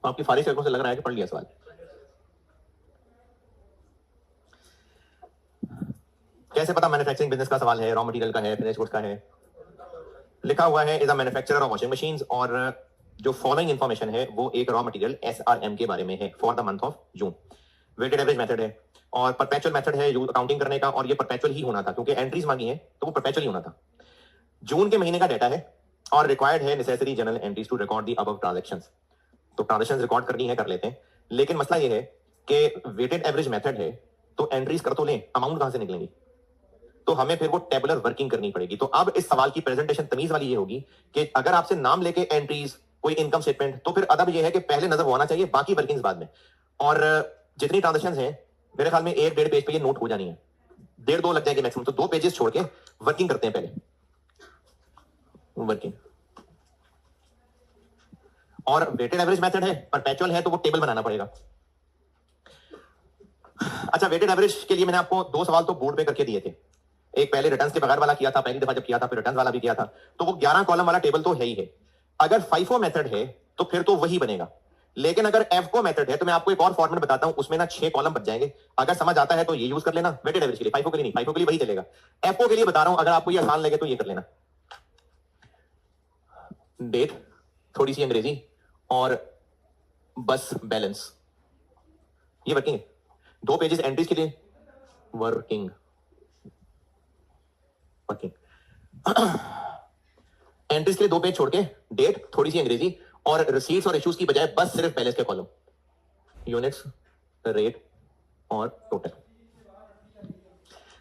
आपकी फारिश आंखों से लग रहा है कि पढ़ लिया सवाल। कैसे पता मैन्युफैक्चरिंग बिजनेस का सवाल है, रॉ मटेरियल का है, फिनिश गुड्स का है। लिखा हुआ है is a manufacturer of washing machines, और जो फॉलोइंग इंफॉर्मेशन है वो एक रॉ मटेरियल SRM के बारे में है for the month of June. Weighted average method है और परपेचुअल मेथड है यूज अकाउंटिंग करने का, और ये परपेचुअल ही होना था क्योंकि एंट्रीज मांगी है तो वो परपेचुअल ही होना था। जून के महीने का डेटा है और रिक्वायर्ड है necessary journal entries to record the above transactions. तो ट्रांजैक्शंस रिकॉर्ड करनी है, कर लेते हैं, लेकिन मसला ये है कि वेटेड एवरेज मेथड है तो एंट्रीज कर तो लें, अमाउंट कहां से निकलेंगी, तो हमें फिर वो टेबुलर वर्किंग करनी पड़ेगी। तो अब इस सवाल की प्रेजेंटेशन तमीज वाली ये होगी कि अगर आपसे नाम लेके एंट्रीज, कोई इनकम स्टेटमेंट, तो फिर अदब ये है कि पहले नजर होना चाहिए, बाकी वर्किंग्स बाद में। और जितनी ट्रांजेक्शंस हैं मेरे ख्याल में 1-1.5 पेज पे ये नोट हो जानी है, 1.5-2 लग जाएंगे मैक्सिमम, तो 2 पेजेस छोड़ के वर्किंग करते हैं पहले, वर्किंग। और वेटेड एवरेज मेथड है, परपेचुअल है, तो वो टेबल बनाना पड़ेगा। अच्छा, वेटेड एवरेज के लिए मैंने आपको 2 सवाल तो बोर्ड पे करके दिए थे। एक पहले रिटर्न्स के बगैर वाला किया था, पहली दफा जब किया था, फिर रिटर्न्स वाला भी किया था। तो वो 11 कॉलम वाला टेबल तो है ही है। अगर FIFO मेथड है तो फिर तो वही बनेगा, लेकिन अगर FCO मेथड है तो मैं आपको एक और फॉर्मेट बताता हूं, उसमें ना 6 कॉलम बच जाएंगे। अगर समझ आता है तो ये यूज कर लेना वेटेड एवरेज के लिए, FIFO के लिए नहीं, FIFO के लिए वही चलेगा। FCO के लिए बता रहा हूं, अगर आपको ये आसान लगे तो ये कर लेना। डेट, थोड़ी सी अंग्रेजी, और बस बैलेंस, ये वर्किंग है। 2 पेजेस एंट्रीज के लिए, वर्किंग वर्किंग। एंट्रीज के लिए 2 पेज छोड़ के डेट, थोड़ी सी अंग्रेजी, और रिसीट्स और इश्यूज की बजाय बस सिर्फ बैलेंस के कॉलम, यूनिट्स, रेट और टोटल।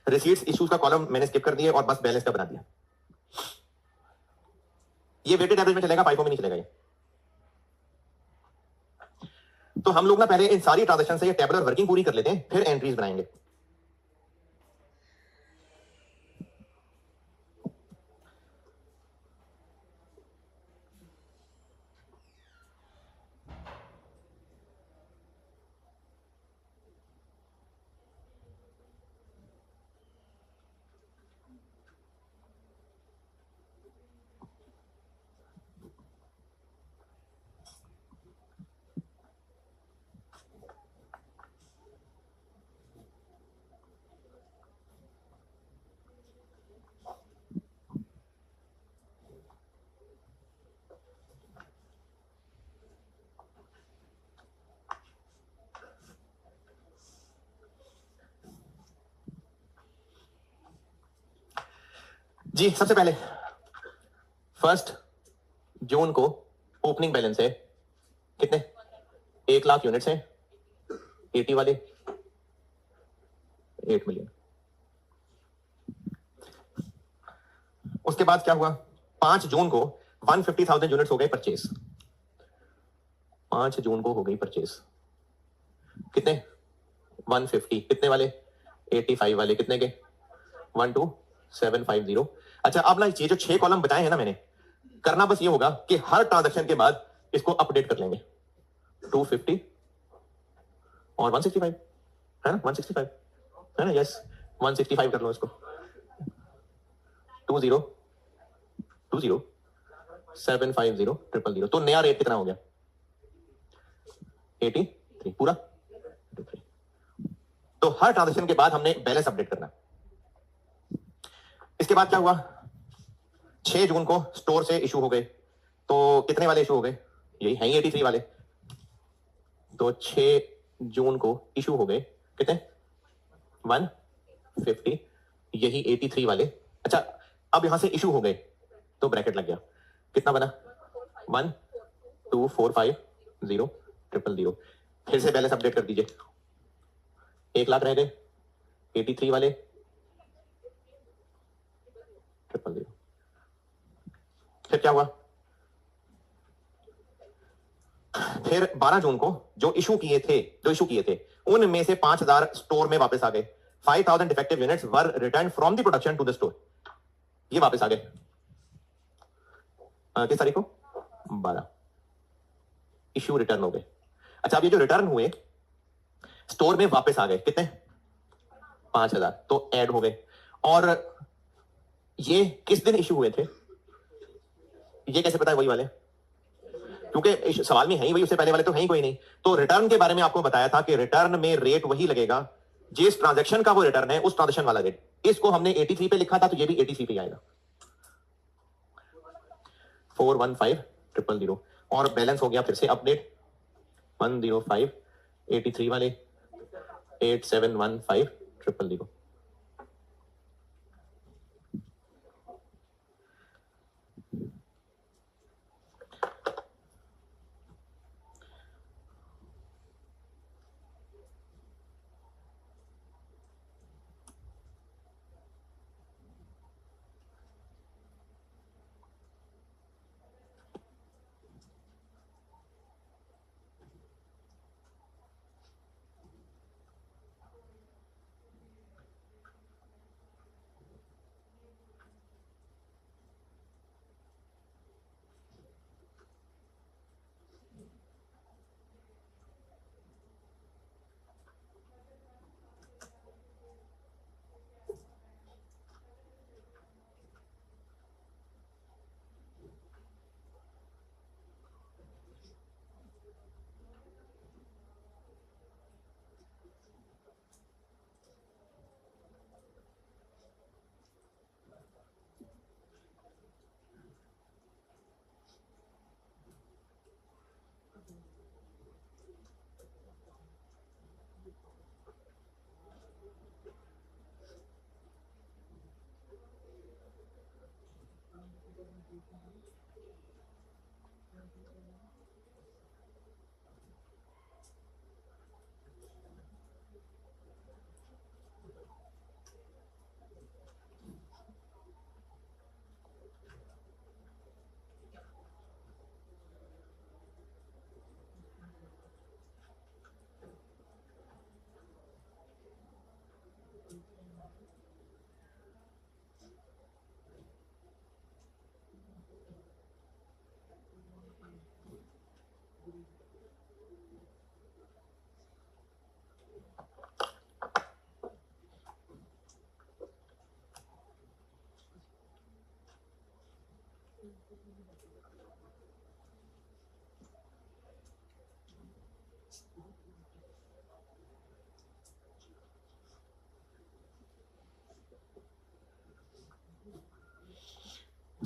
रिसीट्स इश्यूज का कॉलम मैंने स्किप कर दिया और बस बैलेंस का बना दिया। ये वेटेड एवरेज में चलेगा, फाइफो में नहीं चलेगा ये। तो हम लोग ना पहले इन सारी ट्रांजेक्शन से ये टेबलर वर्किंग पूरी कर लेते हैं, फिर एंट्रीज बनाएंगे। जी सबसे पहले 1 जून को ओपनिंग बैलेंस है कितने, 1 लाख यूनिट्स हैं, 80 वाले 8 मिलियन। उसके बाद क्या हुआ, 5 जून को 150,000 यूनिट्स हो गए परचेज। 5 जून को हो गई परचेज कितने, 150, कितने वाले, 85 वाले, कितने के, 12750। अच्छा अब ना ये जो 6 कॉलम बताए हैं ना मैंने, करना बस ये होगा कि हर ट्रांजैक्शन के बाद इसको अपडेट कर लेंगे। 250 और 165 है ना, 165 है ना, यस 165 कर लो इसको। 20 20 750 000। तो नया रेट कितना हो गया, 83 पूरा। तो हर ट्रांजैक्शन के बाद हमने बैलेंस अपडेट करना। इसके बाद क्या हुआ, 6 जून को स्टोर से इशू हो गए, तो कितने वाले इशू हो गए, यही है 83 वाले। तो 6 जून को इशू हो गए कितने, 150, यही 83 वाले। अच्छा अब यहां से इशू हो गए तो ब्रैकेट लग गया, कितना बना, 12450 फिर से बैलेंस अपडेट कर दीजिए। 1 लाख रह गए, 83 वाले 000। फिर क्या हुआ, फिर 12 जून को जो इशू किए थे उनमें से 5000 स्टोर में वापस आ गए। 5000 defective units were return from the production to the store, ये वापस आ गए किस तारीख को, 12, इशू रिटर्न हो गए। अच्छा अब ये जो रिटर्न हुए स्टोर में वापस आ गए कितने, 5000, तो ऐड हो गए। और ये किस दिन इशू हुए थे, ये कैसे पता है, वही वाले, क्योंकि सवाल में है ही वही, उससे पहले वाले तो है ही कोई नहीं। तो रिटर्न के बारे में आपको बताया था कि रिटर्न में रेट वही लगेगा जिस ट्रांजैक्शन का वो रिटर्न है, उस ट्रांजैक्शन वाला रेट। इसको हमने 83 पे लिखा था, तो ये भी 83 पे आएगा, 415000। और बैलेंस हो गया फिर से अपडेट, 105 83 वाले 8715 000।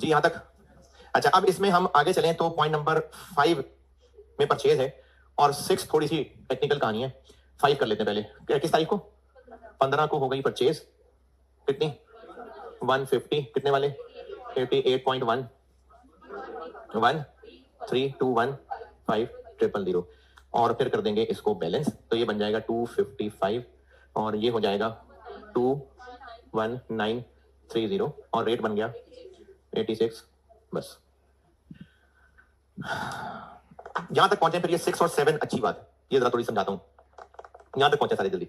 जी यहां तक। अच्छा, अब इसमें हम आगे चलें तो पॉइंट नंबर 5 में परचेज है और 6 थोड़ी सी टेक्निकल कहानी है। 5 कर लेते हैं पहले। किस तारीख को? 15 को हो गई परचेज। कितनी? 150। कितने वाले? 88.1 1321500 और फिर कर देंगे इसको बैलेंस, तो ये बन जाएगा 255 और ये हो जाएगा 21930 और रेट बन गया 86। बस यहां तक पहुंचे। फिर ये 6 और 7 अच्छी बात, ये जरा थोड़ी समझाता हूं। यहां तक पहुंचे सारे जल्दी।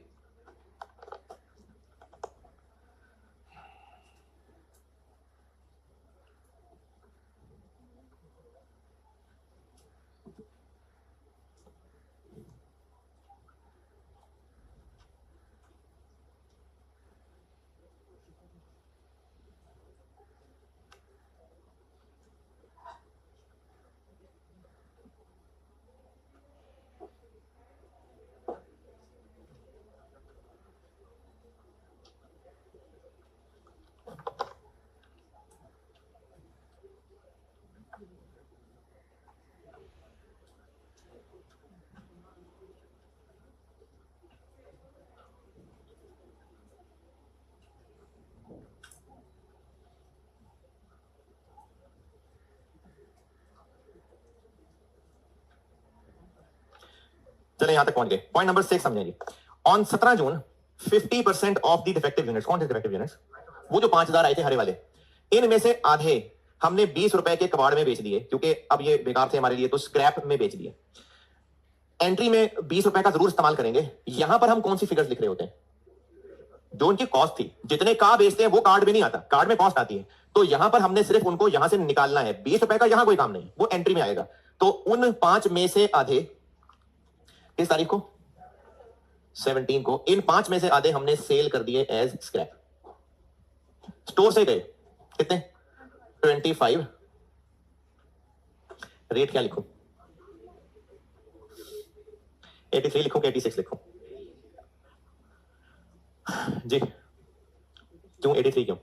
चले यहां तक पहुंच गए। पॉइंट नंबर 6 समझेंगे। On 17 June 50% of the defective units. कौन से डिफेक्टिव यूनिट्स? वो जो 5000 आए थे हरे वाले, इनमें से आधे हमने 20 रुपए के कबाड़ में बेच दिए, क्योंकि अब ये बेकार थे हमारे लिए, तो स्क्रैप में बेच दिए। एंट्री में 20 रुपए का जरूर इस्तेमाल करेंगे। यहां पर हम कौन सी फिगर्स लिख रहे होते हैं? जो उनकी कॉस्ट थी। जितने का बेचते हैं वो कार्ड में नहीं आता, कार्ड में कॉस्ट आती है। तो यहां पर हमने सिर्फ उनको यहां से निकालना है। 20 रुपए का यहां कोई काम नहीं, वो एंट्री में आएगा। तो उन 5 में से आधे किस तारीख को? 17 को। इन 5 में से आधे हमने सेल कर दिए एज स्क्रैप। स्टोर से गए कितने? 25। रेट क्या लिखूं? 83 लिखूं कि 86 लिखूं? जी क्यों 83 क्यों?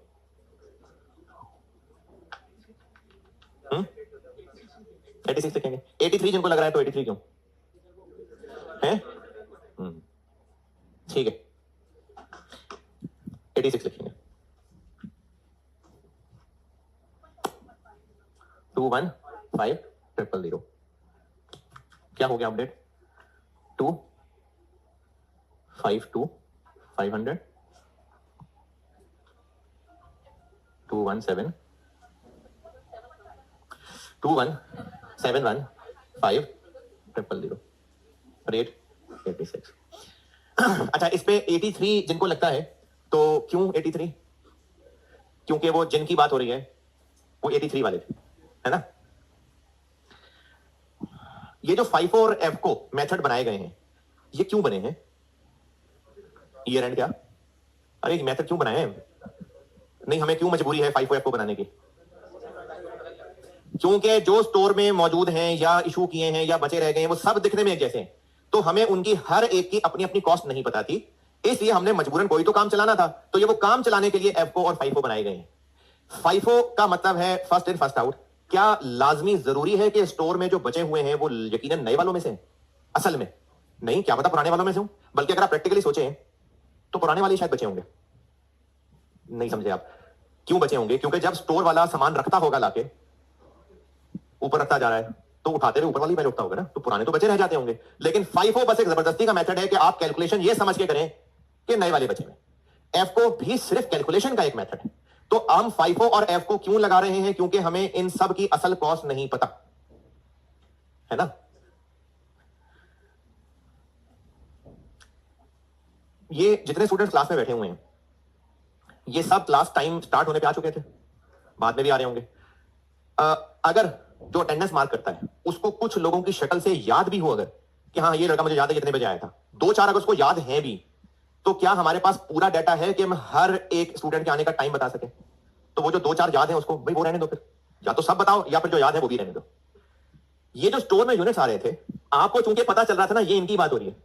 86 लिखेंगे। 83 जिनको लग रहा है तो 83 क्यों है? ठीक है 86 लिखेंगे। 21500। क्या हो गया अपडेट? 252 500 217 2171500 रेट 86। अच्छा, इस पे 83 जिनको लगता है तो क्यों 83? क्योंकि वो जिनकी बात हो रही है वो 83 वाले थे, है ना? ये जो FIFO और EFCO मेथड बनाए गए हैं, ये क्यों बने हैं? ईयर एंड क्या? अरे मेथड क्यों बनाए हैं? नहीं, हमें क्यों मजबूरी है FIFO EFCO बनाने की? क्योंकि जो स्टोर में मौजूद हैं या इशू किए हैं या बचे रह गए हैं वो सब दिखने में एक जैसे हैं, तो हमें उनकी हर एक की अपनी अपनी कॉस्ट नहीं पता थी, इसलिए हमने मजबूरन कोई तो काम चलाना था। तो ये वो काम चलाने के लिए EFCO और FIFO बनाए गए हैं। FIFO का मतलब है फर्स्ट इन फर्स्ट आउट। क्या लाजमी जरूरी है कि स्टोर में जो बचे हुए हैं वो यकीनन नए वालों में से? असल में नहीं, क्या पता पुराने वालों में से हो। बल्कि अगर आप प्रैक्टिकली सोचें तो पुराने वाले शायद बचे होंगे। नहीं समझे आप? क्यों बचे होंगे? क्योंकि जब स्टोर वाला सामान रखता होगा लाके, ऊपर रखता जा रहा है, तो उठाते हुए ऊपर वाली पहले उठता होगा ना, तो पुराने तो बचे रह जाते होंगे। लेकिन FIFO बस एक जबरदस्ती का मेथड है कि आप कैलकुलेशन ये समझ के करें कि नए वाले बचे हुए। EFCO भी सिर्फ कैलकुलेशन का एक मेथड है। तो हम FIFO और EFCO क्यों लगा रहे हैं? क्योंकि हमें इन सब की असल कॉस्ट नहीं पता, है ना? ये जितने स्टूडेंट्स क्लास में बैठे हुए हैं, ये सब क्लास टाइम स्टार्ट होने पे आ चुके थे, बाद में भी आ रहे होंगे। अगर जो अटेंडेंस मार्क करता है उसको कुछ लोगों की शक्ल से याद भी हो, अगर कि हाँ ये लड़का मुझे याद है कितने बजे आया था, 2-4 अगर उसको याद है भी, तो क्या हमारे पास पूरा डाटा है कि हम हर एक स्टूडेंट के आने का टाइम बता सके? तो वो जो 2-4 याद है उसको भाई वो रहने दो, फिर या तो सब बताओ या फिर जो याद है वो भी रहने दो। ये जो स्टोर में यूनिट्स आ रहे थे, आपको चूंकि पता चल रहा था ना ये इनकी बात हो रही है,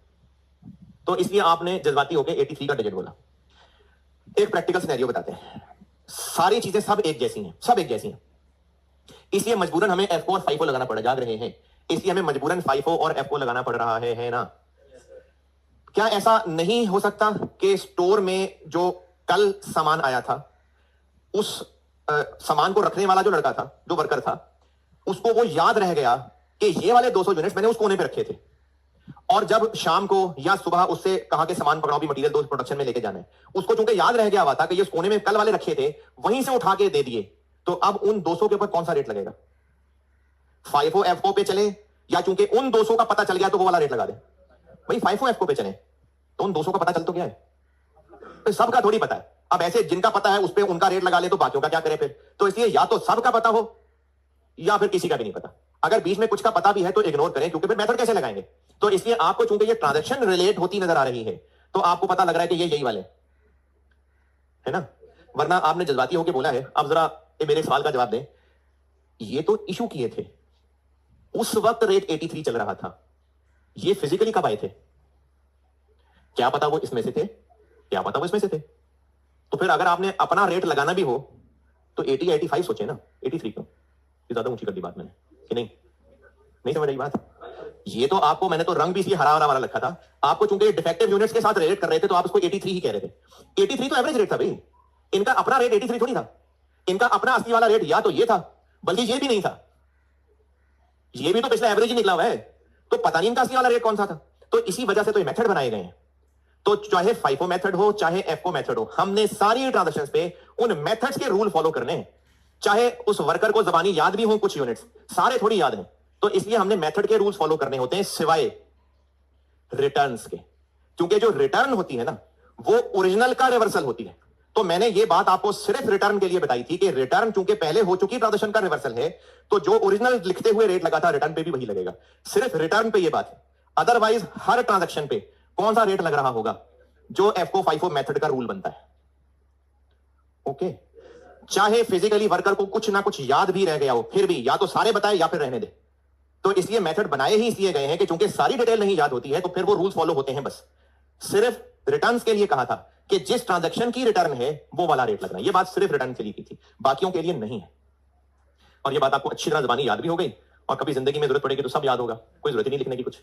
तो इसलिए आपने जज्बाती होकर 83 का डिजिट बोला। एक प्रैक्टिकल सिनेरियो बताते हैं। सारी चीजें सब एक जैसी हैं, सब एक जैसी हैं। इसलिए मजबूरन हमें FO और FIFO लगाना पड़ जाग रहे हैं, इसलिए हमें मजबूरन FIFO और FO लगाना पड़ रहा है ना। क्या ऐसा नहीं हो सकता कि स्टोर में जो कल सामान आया था, उस सामान को रखने वाला जो लड़का था, जो वर्कर था, उसको वो याद रह गया कि ये वाले 200 यूनिट्स मैंने उस कोने पे रखे थे, और जब शाम को या सुबह उससे कहा कि सामान पकड़ाओ भी, मटेरियल दो प्रोडक्शन में लेके जाना है, उसको चूंकि याद रह गया हुआ था कि ये उस कोने में कल वाले रखे थे, वहीं से उठा के दे दिए, तो अब उन 200 के ऊपर कौन सा रेट लगेगा? FIFO FO पे चले, या चूंकि उन 200 का पता चल गया तो वो वाला रेट लगा दे? भाई FIFO FO पे चले तो उन 200 का पता चल तो गया है, तो सबका थोड़ी पता है। अब ऐसे जिनका पता है उस पर उनका रेट लगा ले तो बाकियों का क्या करें फिर? तो इसलिए या तो सबका पता हो या फिर किसी का भी नहीं पता। अगर बीच में कुछ का पता भी है तो इग्नोर करें, क्योंकि फिर मेथड कैसे लगाएंगे? तो इसलिए आपको चूंकि ये ट्रांजैक्शन रिलेट होती नजर आ रही है तो आपको पता लग रहा है कि ये यही वाले है ना, वरना आपने जज्बाती होकर बोला है। अब जरा मेरे सवाल का जवाब दें, ये तो इशू किए थे, उस वक्त रेट 83 चल रहा था, ये फिजिकली कब आए थे? क्या पता वो इसमें से थे, क्या पता वो इसमें से थे। तो फिर अगर आपने अपना रेट लगाना भी हो तो 80 85 सोचे ना, 83 क्यों? ये ज्यादा ऊंची कर दी बात मैंने कि नहीं? नहीं समझ रही बात? ये तो आपको मैंने तो रंग भी इसलिए हरा हरा वाला रखा था, आपको चूंकि डिफेक्टिव यूनिट्स के साथ रेट कर रहे थे तो आप उसको 83 ही कह रहे थे। 83 तो एवरेज रेट था भाई, इनका अपना रेट 83 थोड़ी था, इनका अपना असली वाला रेट या तो ये था, बल्कि ये भी नहीं था, ये भी तो पिछला एवरेज ही निकला हुआ है, तो पता नहीं इनका असली वाला रेट कौन सा था। तो इसी वजह से तो ये मेथड बनाए गए हैं। तो चाहे FIFO मेथड हो चाहे FO मेथड हो, हमने सारी ट्रांजैक्शंस पे उन मेथड्स के रूल फॉलो करने हैं, चाहे उस वर्कर को जबानी याद भी हो कुछ यूनिट्स, सारे थोड़ी याद हैं। तो इसलिए हमने मेथड के रूल्स फॉलो करने होते हैं, सिवाय रिटर्न्स के, क्योंकि जो रिटर्न होती है ना वो ओरिजिनल का रिवर्सल होती है। तो मैंने ये बात आपको सिर्फ रिटर्न के लिए बताई थी कि रिटर्न चूंकि पहले हो चुकी ट्रांजैक्शन का रिवर्सल है, तो जो ओरिजिनल लिखते हुए रेट लगा था रिटर्न पे भी वही लगेगा, सिर्फ रिटर्न पे ये बात है। अदरवाइज हर ट्रांजैक्शन पे कौन सा रेट लग रहा होगा? जो FO FIFO मेथड का रूल बनता है। ओके, चाहे फिजिकली वर्कर को कुछ ना कुछ याद भी रह गया हो, फिर भी या तो सारे बताए या फिर रहने दे। तो इसलिए मेथड बनाए ही इसलिए गए हैं कि चूंकि सारी डिटेल नहीं याद होती है तो फिर वो रूल्स फॉलो होते हैं। बस सिर्फ रिटर्न्स के लिए कहा था कि जिस ट्रांजैक्शन की रिटर्न है वो वाला रेट लगना है, ये बात सिर्फ रिटर्न के लिए की थी, बाकियों के लिए नहीं है। और ये बात आपको अच्छी तरह जबानी याद भी हो गई, और कभी जिंदगी में जरूरत पड़ेगी तो सब याद होगा, कोई जरूरत ही नहीं लिखने की कुछ।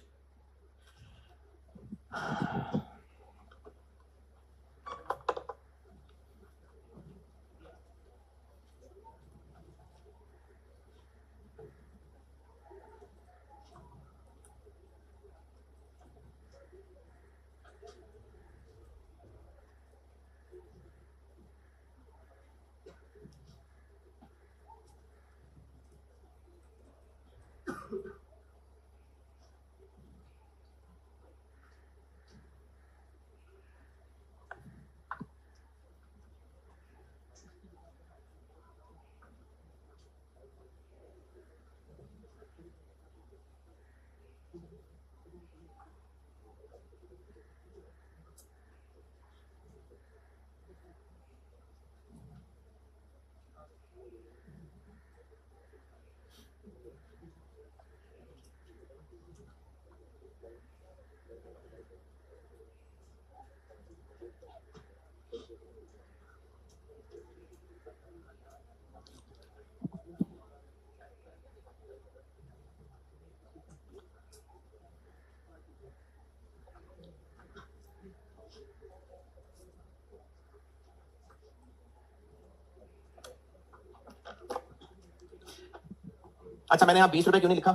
अच्छा, मैंने यहां 20 रुपए क्यों नहीं लिखा?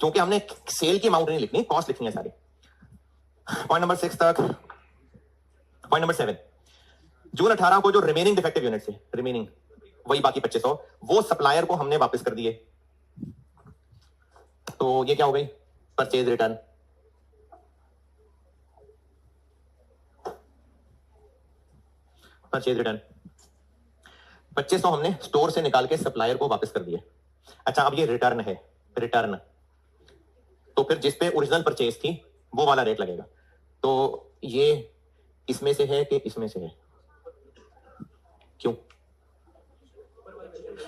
क्योंकि हमने सेल की अमाउंट नहीं लिखनी, कॉस्ट लिखनी है सारी। पॉइंट नंबर 6 तक। पॉइंट नंबर 7, जून 18 को जो रिमेनिंग डिफेक्टिव यूनिट थे, रिमेनिंग वही बाकी 2500, वो सप्लायर को हमने वापस कर दिए। तो ये क्या हो गई? Purchase return. परचेज रिटर्न 2500 हमने स्टोर से निकाल के सप्लायर को वापस कर दिए। अच्छा, अब ये रिटर्न है, रिटर्न, तो फिर जिस पे ओरिजिनल परचेज थी वो वाला रेट लगेगा। तो ये इसमें से है कि इसमें से है? क्यों?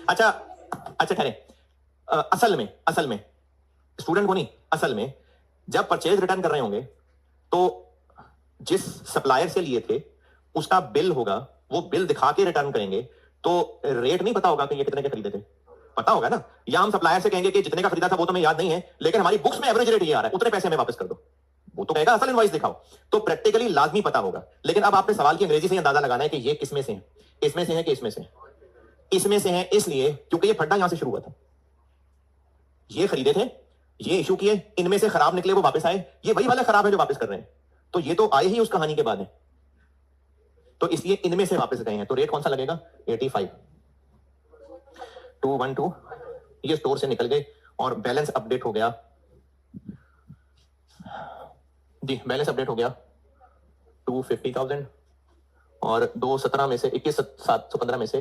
अच्छा अच्छा ठहरे, असल में स्टूडेंट को नहीं, असल में जब परचेज रिटर्न कर रहे होंगे तो जिस सप्लायर से लिए थे उसका बिल होगा, वो बिल दिखा के रिटर्न करेंगे, तो रेट नहीं पता होगा कि ये कितने के खरीदे थे। पता होगा ना, या हम सप्लायर से कहेंगे कि जितने का खरीदा था वो तो हमें याद नहीं है, लेकिन हमारी बुक्स में एवरेज रेट ये आ रहा है, उतने पैसे हमें वापस कर दो, वो तो कहेगा असल इनवॉइस दिखाओ। तो प्रैक्टिकली लाजमी पता होगा। लेकिन अब आपने सवाल की अंग्रेजी से अंदाजा लगाना है कि ये किसमें से है, इसमें से है कि इसमें से, इसमें से है, इसलिए क्योंकि ये फड्डा यहां से शुरू हुआ था, ये खरीदे थे, ये इशू किए, इनमें से खराब निकले, वो वापस आए, ये वही वाले खराब है जो वापस कर रहे हैं, तो ये तो आए ही उस कहानी के बाद है, तो इसलिए इनमें से वापस गए हैं। तो रेट कौन सा लगेगा, 85 212। ये स्टोर से निकल गए और बैलेंस अपडेट हो गया जी, बैलेंस अपडेट हो गया 250,000 और 217 में से 21,715 में से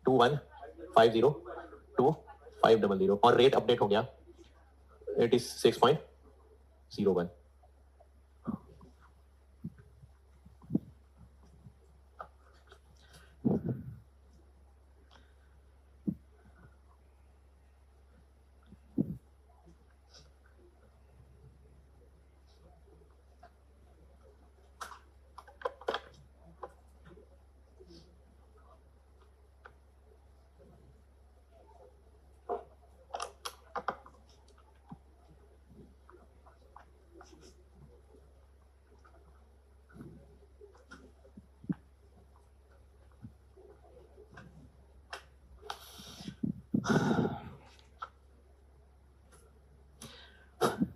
2150 2500 और रेट अपडेट हो गया 86.01।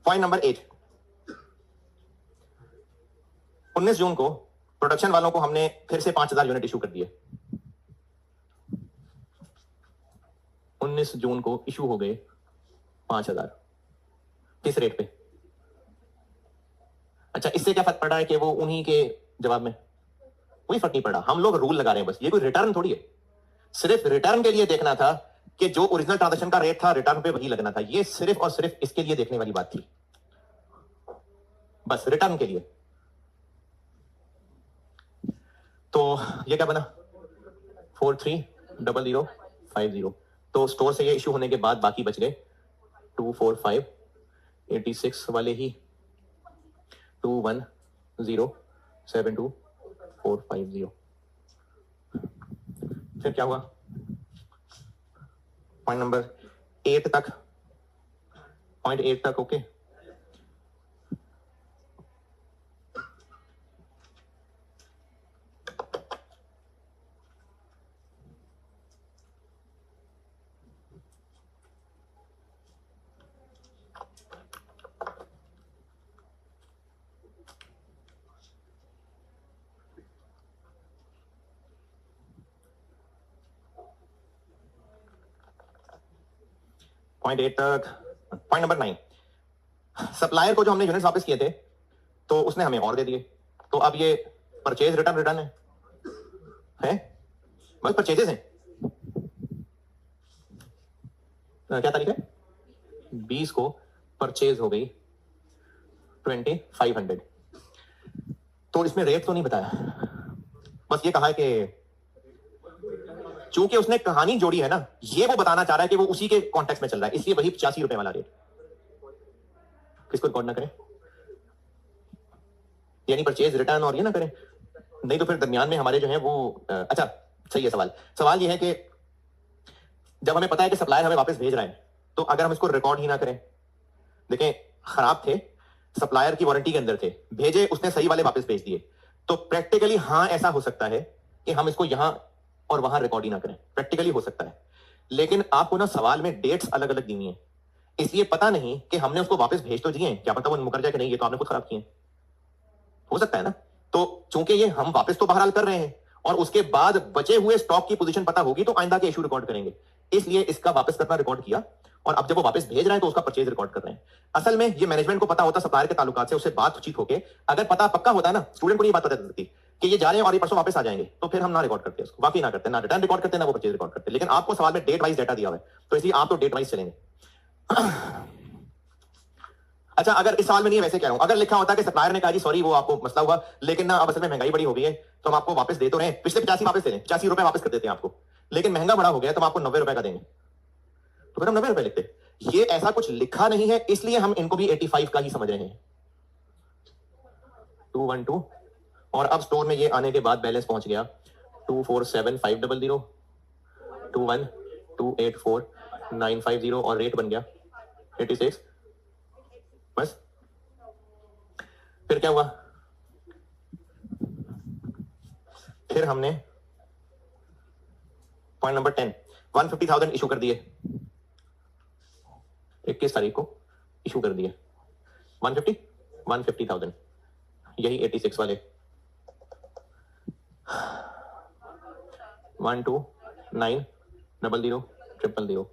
पॉइंट नंबर 8, 19 जून को प्रोडक्शन वालों को हमने फिर से 5,000 यूनिट इशू कर दिए। 19 जून को इशू हो गए 5,000, किस रेट पे? अच्छा, इससे क्या फर्क पड़ रहा है कि वो उन्हीं के जवाब में? कोई फर्क नहीं पड़ा, हम लोग रूल लगा रहे हैं बस, ये कोई रिटर्न थोड़ी है। सिर्फ रिटर्न के लिए देखना था कि जो ओरिजिनल ट्रांजैक्शन का रेट था रिटर्न पे वही लगना था, ये सिर्फ और सिर्फ इसके लिए देखने वाली बात थी, बस रिटर्न के लिए। तो ये क्या बना, 430050। तो स्टोर से ये इशू होने के बाद बाकी बच गए 245 86 वाले ही 21072 फिर क्या हुआ, पॉइंट नंबर 8 तक, पॉइंट 8 तक ओके। पॉइंट 8 तक। पॉइंट नंबर 9, सप्लायर को जो हमने यूनिट्स वापस किए थे तो उसने हमें और दे दिए, तो अब ये परचेज रिटर्न रिटर्न है बस परचेजेस हैं। क्या तारीख है, 20 को परचेज हो गई 2500। तो इसमें रेट तो नहीं बताया, बस ये कहा है कि चूंकि उसने कहानी जोड़ी है ना, ये वो बताना चाह रहा है कि वो उसी के कॉन्टेक्स्ट में चल रहा है, इसलिए वही 85 रुपए वाला रेट। किसको रिकॉर्ड ना करें, यानी परचेज रिटर्न और ये ना करें, नहीं तो फिर दरमियान में हमारे जो है वो अच्छा सही है। सवाल ये है कि जब हमें पता है कि सप्लायर हमें वापस भेज रहा है, तो अगर हम इसको रिकॉर्ड ही ना करें, देखें खराब थे, सप्लायर की वारंटी के अंदर थे, भेजे उसने सही वाले वापस भेज दिए, तो प्रैक्टिकली हाँ ऐसा हो सकता है कि हम इसको यहां और वहां रिकॉर्ड ही ना करें, प्रैक्टिकली हो सकता है। लेकिन आपको ना सवाल में डेट्स अलग अलग दी हुई हैं, इसलिए पता नहीं कि हमने उसको वापस भेज तो दिए, क्या पता वो मुकर जाए कि नहीं, ये तो आपने खुद खराब किए, हो सकता है ना। तो चूंकि ये हम वापस तो बहरहाल कर रहे हैं और उसके बाद बचे हुए स्टॉक की पोजीशन पता होगी तो आइंदा के इशू रिकॉर्ड करेंगे, इसलिए इसका वापस करना रिकॉर्ड किया, और अब जब वो वापस भेज रहे हैं तो उसका परचेज रिकॉर्ड कर रहे हैं। असल में ये मैनेजमेंट को पता होता सप्लायर के ताल्लुकात से, उससे बातचीत होके अगर पता पक्का होता ना, स्टूडेंट को ये बात पता चलती कि ये जा रहे हैं और ये परसों वापस आ जाएंगे, तो फिर हम ना रिकॉर्ड करते उसको, वाकई ना करते, ना रिटर्न रिकॉर्ड करते ना वो परचेज रिकॉर्ड करते। लेकिन आपको सवाल में डेट वाइज डाटा दिया हुआ है, तो इसलिए आप तो डेट वाइज चलेंगे। अच्छा, अगर इस साल में नहीं है, वैसे कह रहा हूं, अगर लिखा होता कि सप्लायर ने कहा जी सॉरी वो आपको मसला हुआ, लेकिन ना अब असल में महंगाई बड़ी हो गई है तो हम आपको वापस दे तो रहे हैं, पिछले 85 वापस दे दें, 85 रुपए वापस कर देते हैं आपको, लेकिन महंगा बड़ा हो गया तो हम आपको 90 रुपए का देंगे, तो फिर हम 90 रुपए लिखते। ये ऐसा कुछ लिखा नहीं है, इसलिए हम इनको भी 85 का ही समझ रहे हैं, 212। और अब स्टोर में ये आने के बाद बैलेंस पहुंच गया 247,500, 284950 और रेट बन गया 86 बस। फिर क्या हुआ, फिर हमने पॉइंट नंबर 10 150,000 इशू कर दिए, 21 तारीख को इशू कर दिए 150,000, यही 86 वाले 1290000,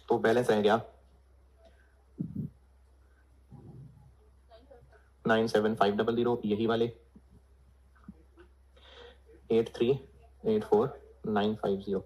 तो बैलेंस रह गया 97500, यही वाले 8384950।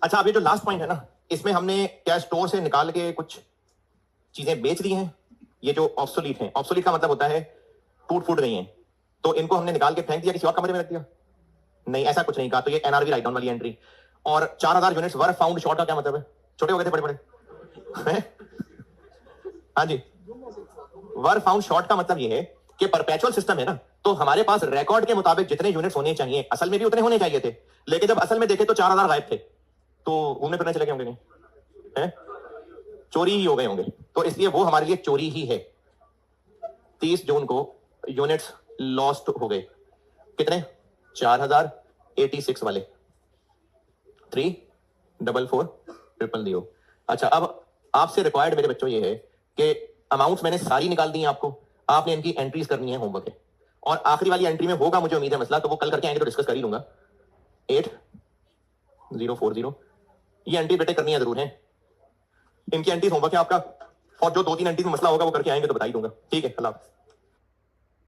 अच्छा, अब ये जो लास्ट पॉइंट है ना, इसमें हमने क्या स्टोर से निकाल के कुछ चीजें बेच दी हैं। ये जो ऑब्सोलीट है, ऑब्सोलीट का मतलब होता है टूट फूट गई हैं, तो इनको हमने निकाल के फेंक दिया, किसी और कमरे में रख दिया। नहीं, ऐसा कुछ नहीं कहा। तो ये एनआरवी राइट डाउन वाली एंट्री। और 4000 यूनिट्स वर फाउंड शॉर्ट का क्या मतलब है? छोटे हो गए थे बड़े बड़े? हाँ जी, वर फाउंड शॉर्ट का मतलब ये है कि परपेचुअल सिस्टम है ना, तो हमारे पास रिकॉर्ड के मुताबिक जितने यूनिट्स होने चाहिए असल में भी उतने होने चाहिए थे, लेकिन जब असल में देखे तो 4000 गायब थे, तो घूमने फिरने चले गए होंगे, नहीं है, चोरी ही हो गए होंगे। तो इसलिए वो हमारे लिए चोरी ही है। 30 जून को यूनिट्स लॉस्ट हो गए, कितने? 4086 वाले 344000। अच्छा, अब आपसे रिक्वायर्ड मेरे बच्चों ये है कि अमाउंट्स मैंने सारी निकाल दी हैं आपको, आपने इनकी एंट्रीज करनी है, होमवर्क है। और आखिरी वाली एंट्री में होगा मुझे उम्मीद है मसला, तो वो कल करके आएंगे तो डिस्कस कर ही लूंगा। 8040, ये एंट्री बेटे करनी है जरूर है, इनकी एंट्रीज होमवर्क है आपका, और जो 2-3 एंट्रीज में मसला होगा वो करके आएंगे तो बता ही दूंगा। ठीक है, अल्लाह हाफ़िज़।